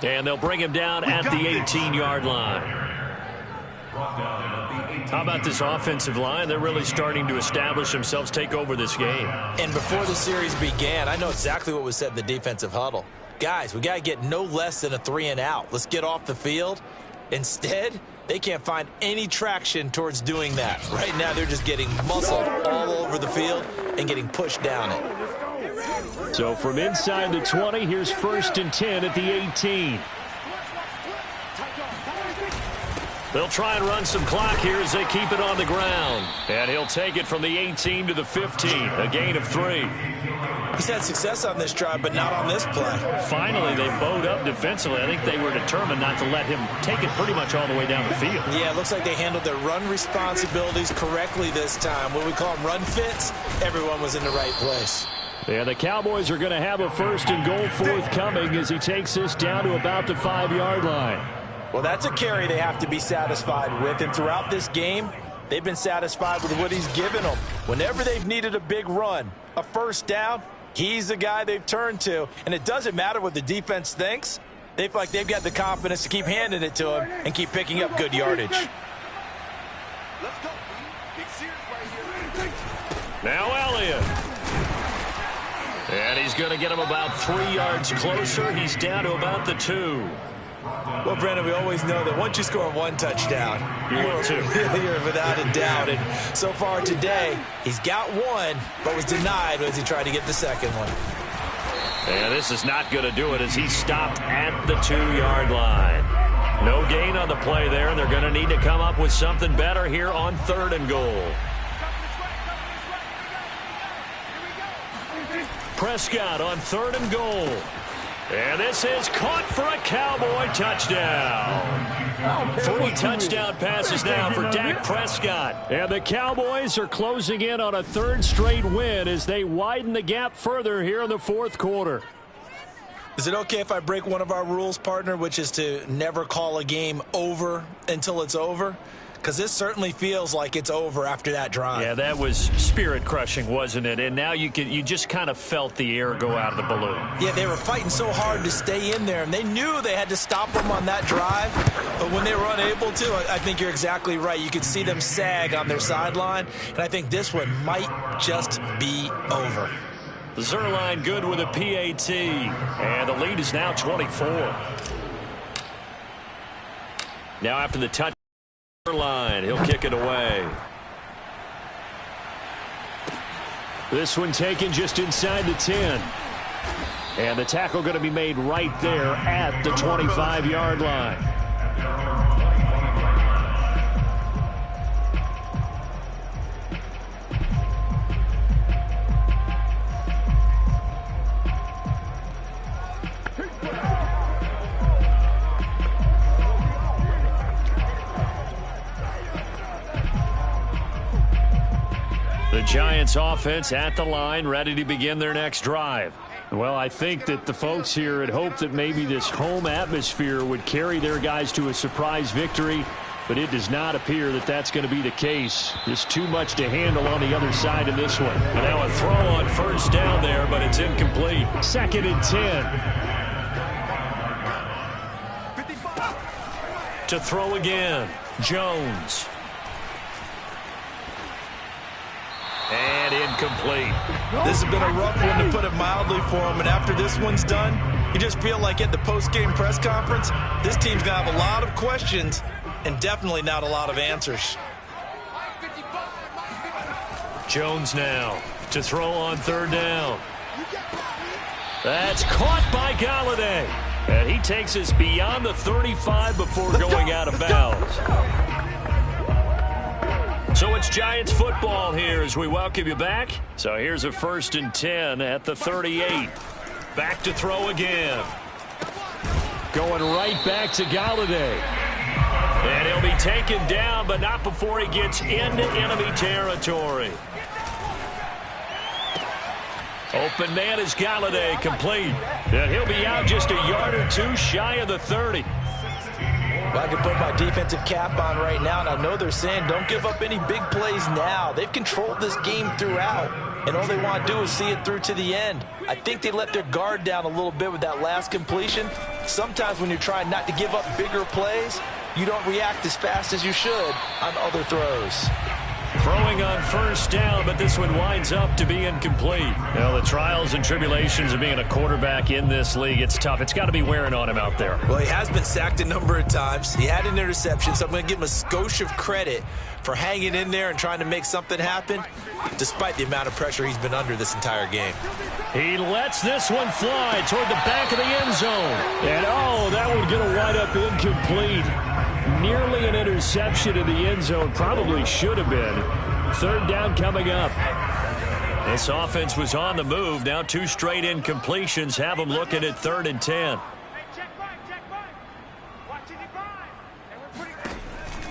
And they'll bring him down at the 18-yard line. How about this offensive line? They're really starting to establish themselves, take over this game. And before the series began, I know exactly what was said in the defensive huddle. Guys, we got to get no less than a 3-and-out. Let's get off the field. Instead, they can't find any traction towards doing that. Right now, they're just getting muscled all over the field and getting pushed down it. So from inside the 20, here's 1st and 10 at the 18. They'll try and run some clock here as they keep it on the ground. And he'll take it from the 18 to the 15, a gain of 3. He's had success on this drive, but not on this play. Finally, they bowed up defensively. I think they were determined not to let him take it pretty much all the way down the field. Yeah, it looks like they handled their run responsibilities correctly this time. What we call them run fits, everyone was in the right place. Yeah, the Cowboys are going to have a 1st and goal forthcoming as he takes this down to about the 5-yard line. Well, that's a carry they have to be satisfied with, and throughout this game, they've been satisfied with what he's given them. Whenever they've needed a big run, a 1st down, he's the guy they've turned to, and it doesn't matter what the defense thinks. They feel like they've got the confidence to keep handing it to him and keep picking up good yardage. Let's go. Big series right here. Now Elliott. And he's going to get him about 3 yards closer. He's down to about the 2. Well, Brandon, we always know that once you score 1 touchdown, you're without a doubt. And so far today, he's got 1, but was denied as he tried to get the 2nd one. And this is not going to do it as he stopped at the 2-yard line. No gain on the play there, and they're going to need to come up with something better here on 3rd and goal. Prescott on 3rd and goal. And this is caught for a Cowboy touchdown. 3 touchdown passes now for Dak Prescott. And the Cowboys are closing in on a 3rd straight win as they widen the gap further here in the 4th quarter. Is it okay if I break one of our rules, partner, which is to never call a game over until it's over? Because this certainly feels like it's over after that drive. Yeah, that was spirit-crushing, wasn't it? And now you just kind of felt the air go out of the balloon. Yeah, they were fighting so hard to stay in there, and they knew they had to stop them on that drive. But when they were unable to, I think you're exactly right. You could see them sag on their sideline, and I think this one might just be over. Zerline good with a PAT, and the lead is now 24. Now after the touch line, he'll kick it away. This one taken just inside the 10. And the tackle going to be made right there at the 25-yard line. The Giants offense at the line, ready to begin their next drive. Well, I think that the folks here had hoped that maybe this home atmosphere would carry their guys to a surprise victory, but it does not appear that that's going to be the case. There's too much to handle on the other side of this one. And now a throw on 1st down there, but it's incomplete. 2nd and 10. To throw again, Jones. And incomplete. This has been a rough one, to put it mildly, for him. And after this one's done, you just feel like at the post-game press conference, this team's going to have a lot of questions and definitely not a lot of answers. Jones now to throw on 3rd down. That's caught by Galladay. And he takes us beyond the 35 before going out of bounds. So it's Giants football here as we welcome you back. So here's a 1st and 10 at the 38. Back to throw again. Going right back to Galladay. And he'll be taken down, but not before he gets into enemy territory. Open man is Galladay, complete. And he'll be out just a yard or 2 shy of the 30. Well, I can put my defensive cap on right now, and I know they're saying don't give up any big plays now. They've controlled this game throughout, and all they want to do is see it through to the end. I think they let their guard down a little bit with that last completion. Sometimes when you're trying not to give up bigger plays, you don't react as fast as you should on other throws. Throwing on 1st down, but this one winds up to be incomplete. Well, the trials and tribulations of being a quarterback in this league, it's tough. It's got to be wearing on him out there. Well, he has been sacked a number of times. He had an interception, so I'm going to give him a skosh of credit for hanging in there and trying to make something happen, despite the amount of pressure he's been under this entire game. He lets this one fly toward the back of the end zone. And, oh, that one going to wind up incomplete. nearly an interception in the end zone. Probably should have been. Third down coming up. This offense was on the move. Now 2 straight incompletions have them looking at 3rd and 10.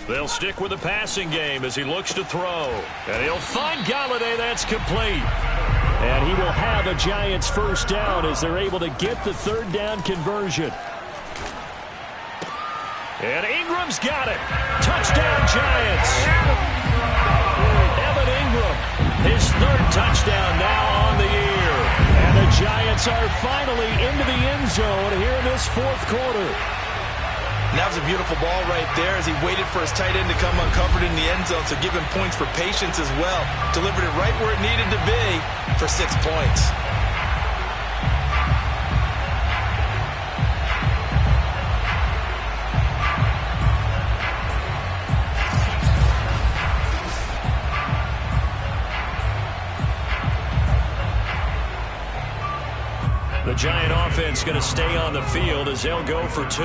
They'll stick with the passing game as he looks to throw. And he'll find Galladay. That's complete. And he will have a Giants first down as they're able to get the 3rd down conversion. And Ingram's got it. Touchdown, Giants. Evan Ingram, his 3rd touchdown now on the year. And the Giants are finally into the end zone here in this 4th quarter. And that was a beautiful ball right there as he waited for his tight end to come uncovered in the end zone, so give him points for patience as well. Delivered it right where it needed to be for 6 points. The Giant offense going to stay on the field as they'll go for 2.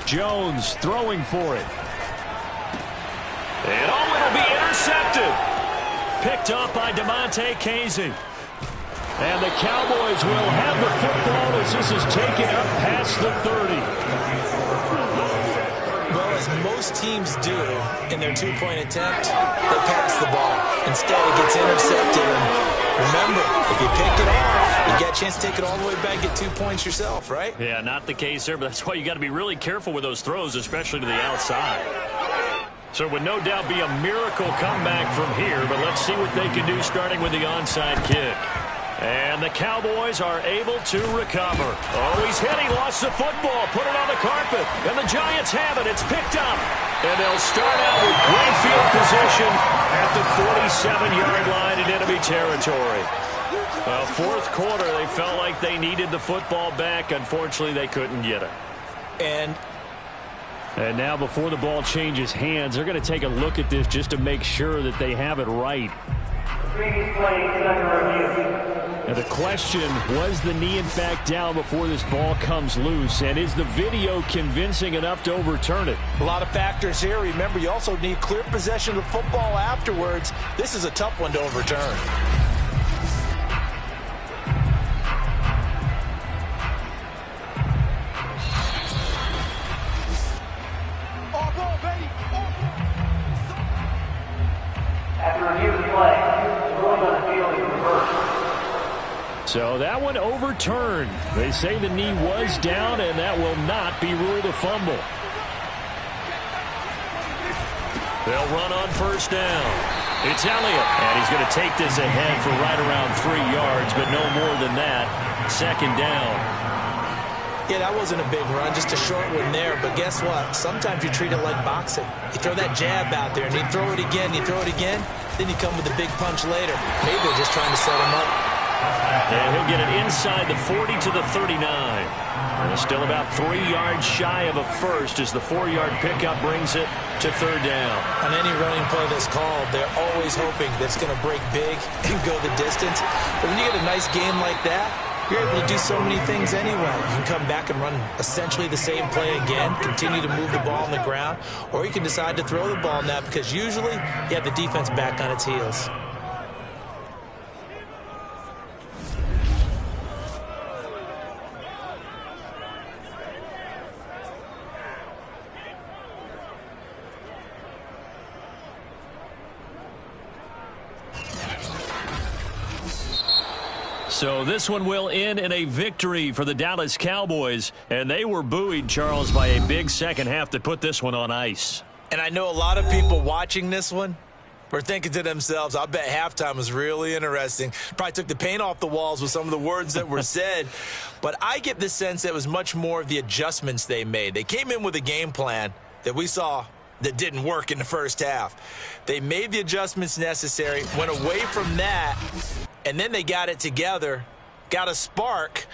Jones throwing for it. And it'll be intercepted. Picked up by DeMonte Casey. And the Cowboys will have the football as this is taken up past the 30. Well, as most teams do in their 2-point attempt, they pass the ball. Instead, it gets intercepted. And remember, if you pick it off, you get a chance to take it all the way back, get 2 points yourself, right? Yeah, not the case there, but that's why you got to be really careful with those throws, especially to the outside. So it would no doubt be a miracle comeback from here, but let's see what they can do starting with the onside kick. And the Cowboys are able to recover. Oh, he's hit. He lost the football. Put it on the carpet. And the Giants have it. It's picked up. And they'll start out with great field position at the 47-yard line in enemy territory. 4th quarter, they felt like they needed the football back. Unfortunately, they couldn't get it. And now before the ball changes hands, they're going to take a look at this just to make sure that they have it right. Now the question, was the knee in fact down before this ball comes loose? And is the video convincing enough to overturn it? A lot of factors here. Remember, you also need clear possession of the football afterwards. This is a tough one to overturn. So that one overturned. They say the knee was down, and that will not be ruled a fumble. They'll run on first down. It's Elliott, and he's going to take this ahead for right around 3 yards, but no more than that. 2nd down. Yeah, that wasn't a big run, just a short one there. But guess what? Sometimes you treat it like boxing. You throw that jab out there, and you throw it again, then you come with a big punch later. Maybe they're just trying to set him up. And he'll get it inside the 40 to the 39. And still about 3 yards shy of a first as the 4-yard pickup brings it to 3rd down. On any running play that's called, they're always hoping that it's going to break big and go the distance. But when you get a nice game like that, you're able to do so many things anyway. You can come back and run essentially the same play again, continue to move the ball on the ground, or you can decide to throw the ball now because usually you have the defense back on its heels. So this one will end in a victory for the Dallas Cowboys. And they were buoyed, Charles, by a big second half to put this one on ice. And I know a lot of people watching this one were thinking to themselves, I bet halftime was really interesting. Probably took the paint off the walls with some of the words that were said. But I get the sense that it was much more of the adjustments they made. They came in with a game plan that we saw that didn't work in the first half. They made the adjustments necessary, went away from that, and then they got it together, got a spark,